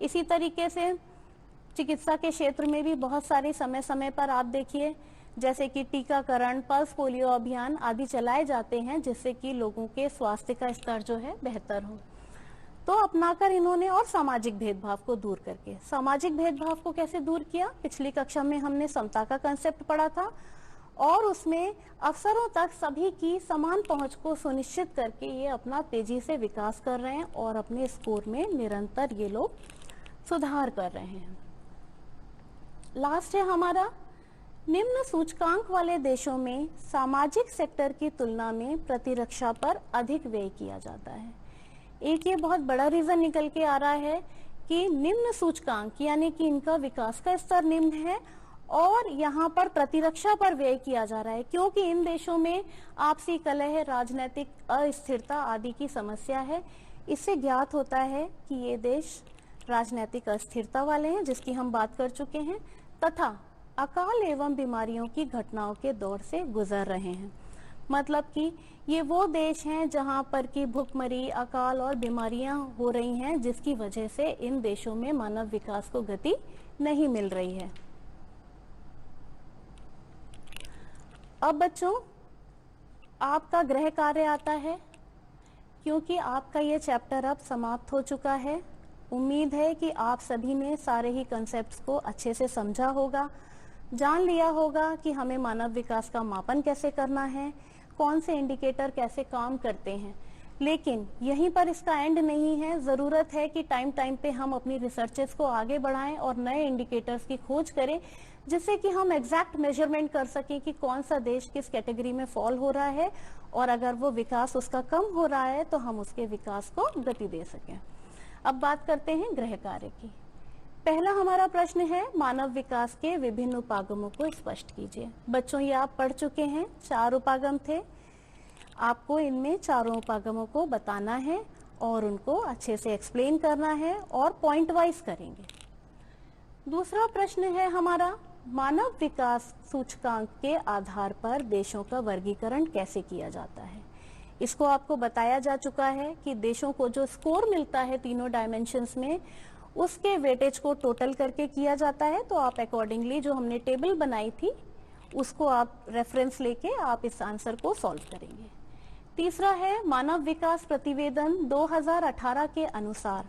इसी तरीके से चिकित्सा के क्षेत्र में भी बहुत सारी समय समय पर आप देखिए जैसे कि टीकाकरण, पल्स पोलियो अभियान आदि चलाए जाते हैं जिससे कि लोगों के स्वास्थ्य का स्तर जो है बेहतर हो। तो अपनाकर इन्होंने और सामाजिक भेदभाव को दूर करके, सामाजिक भेदभाव को कैसे दूर किया, पिछली कक्षा में हमने समता का कंसेप्ट पढ़ा था और उसमें अवसरों तक सभी की समान पहुंच को सुनिश्चित करके ये अपना तेजी से विकास कर रहे हैं और अपने स्कोर में निरंतर ये लोग सुधार कर रहे हैं। लास्ट है हमारा निम्न सूचकांक वाले देशों में सामाजिक सेक्टर की तुलना में प्रतिरक्षा पर अधिक व्यय किया जाता है। एक ये बहुत बड़ा रीजन निकल के आ रहा है कि निम्न सूचकांक यानी कि इनका विकास का स्तर निम्न है और यहाँ पर प्रतिरक्षा पर व्यय किया जा रहा है क्योंकि इन देशों में आपसी कलह, राजनीतिक अस्थिरता आदि की समस्या है। इससे ज्ञात होता है कि ये देश राजनीतिक अस्थिरता वाले हैं जिसकी हम बात कर चुके हैं तथा अकाल एवं बीमारियों की घटनाओं के दौर से गुजर रहे हैं। मतलब कि ये वो देश हैं जहां पर की भुखमरी, अकाल और बीमारियां हो रही हैं जिसकी वजह से इन देशों में मानव विकास को गति नहीं मिल रही है। अब बच्चों आपका गृह कार्य आता है क्योंकि आपका ये चैप्टर अब समाप्त हो चुका है। उम्मीद है कि आप सभी ने सारे ही कंसेप्ट्स को अच्छे से समझा होगा, जान लिया होगा कि हमें मानव विकास का मापन कैसे करना है, कौन से इंडिकेटर कैसे काम करते हैं। लेकिन यहीं पर इसका एंड नहीं है। ज़रूरत है कि टाइम टाइम पे हम अपनी रिसर्चेस को आगे बढ़ाएं और नए इंडिकेटर्स की खोज करें जिससे कि हम एग्जैक्ट मेजरमेंट कर सकें कि कौन सा देश किस कैटेगरी में फॉल हो रहा है और अगर वो विकास उसका कम हो रहा है तो हम उसके विकास को गति दे सकें। अब बात करते हैं गृह कार्य की। पहला हमारा प्रश्न है मानव विकास के विभिन्न उपागमों को स्पष्ट कीजिए। बच्चों ये आप पढ़ चुके हैं, 4 उपागम थे। आपको इनमें चारों उपागमों को बताना है और उनको अच्छे से एक्सप्लेन करना है और पॉइंट वाइज करेंगे। दूसरा प्रश्न है हमारा मानव विकास सूचकांक के आधार पर देशों का वर्गीकरण कैसे किया जाता है। इसको आपको बताया जा चुका है कि देशों को जो स्कोर मिलता है तीनों डायमेंशंस में उसके वेटेज को टोटल करके किया जाता है। तो आप अकॉर्डिंगली जो हमने टेबल बनाई थी उसको आप रेफरेंस लेके आप इस आंसर को सॉल्व करेंगे। तीसरा है मानव विकास प्रतिवेदन 2018 के अनुसार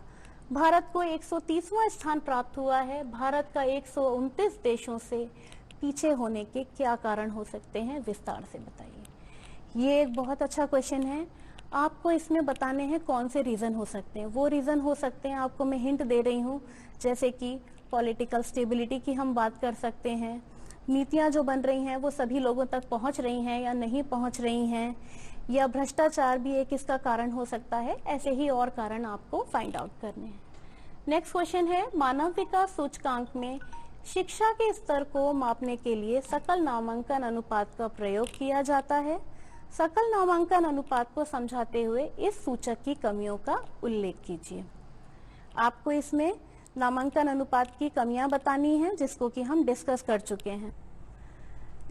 भारत को 130वां स्थान प्राप्त हुआ है। भारत का 129 देशों से पीछे होने के क्या कारण हो सकते हैं, विस्तार से बताइए। ये एक बहुत अच्छा क्वेश्चन है। आपको इसमें बताने हैं कौन से रीजन हो सकते हैं। वो रीजन हो सकते हैं, आपको मैं हिंट दे रही हूँ, जैसे कि पॉलिटिकल स्टेबिलिटी की हम बात कर सकते हैं, नीतियां जो बन रही हैं वो सभी लोगों तक पहुंच रही हैं या नहीं पहुंच रही हैं, या भ्रष्टाचार भी एक इसका कारण हो सकता है। ऐसे ही और कारण आपको फाइंड आउट करने हैं। नेक्स्ट क्वेश्चन है मानव विकास सूचकांक में शिक्षा के स्तर को मापने के लिए सकल नामांकन अनुपात का प्रयोग किया जाता है। सकल नामांकन अनुपात को समझाते हुए इस सूचक की कमियों का उल्लेख कीजिए। आपको इसमें नामांकन अनुपात की कमियां बतानी है, जिसको कि हम डिस्कस कर चुके हैं।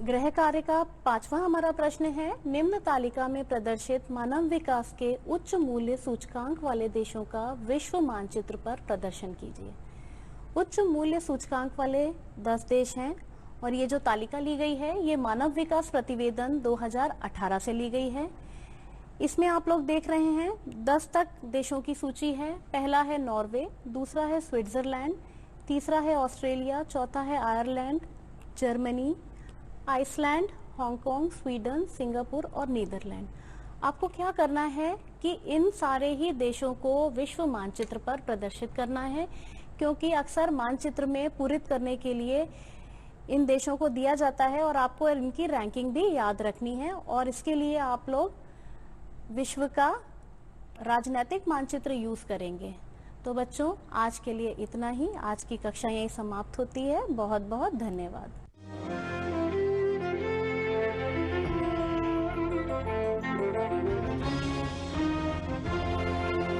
गृह कार्य का 5वां हमारा प्रश्न है, निम्न तालिका में प्रदर्शित मानव विकास के उच्च मूल्य सूचकांक वाले देशों का विश्व मानचित्र पर प्रदर्शन कीजिए। उच्च मूल्य सूचकांक वाले 10 देश हैं और ये जो तालिका ली गई है ये मानव विकास प्रतिवेदन 2018 से ली गई है। इसमें आप लोग देख रहे हैं 10 तक देशों की सूची है। पहला है नॉर्वे, दूसरा है स्विट्जरलैंड, तीसरा है ऑस्ट्रेलिया, चौथा है Ireland, Germany, Iceland, Hong Kong, Sweden, Singapore और नीदरलैंड। आपको क्या करना है कि इन सारे ही देशों को विश्व मानचित्र पर प्रदर्शित करना है, क्योंकि अक्सर मानचित्र में पूरित करने के लिए इन देशों को दिया जाता है और आपको इनकी रैंकिंग भी याद रखनी है। और इसके लिए आप लोग विश्व का राजनीतिक मानचित्र यूज करेंगे। तो बच्चों आज के लिए इतना ही। आज की कक्षा यहीं समाप्त होती है। बहुत बहुत धन्यवाद।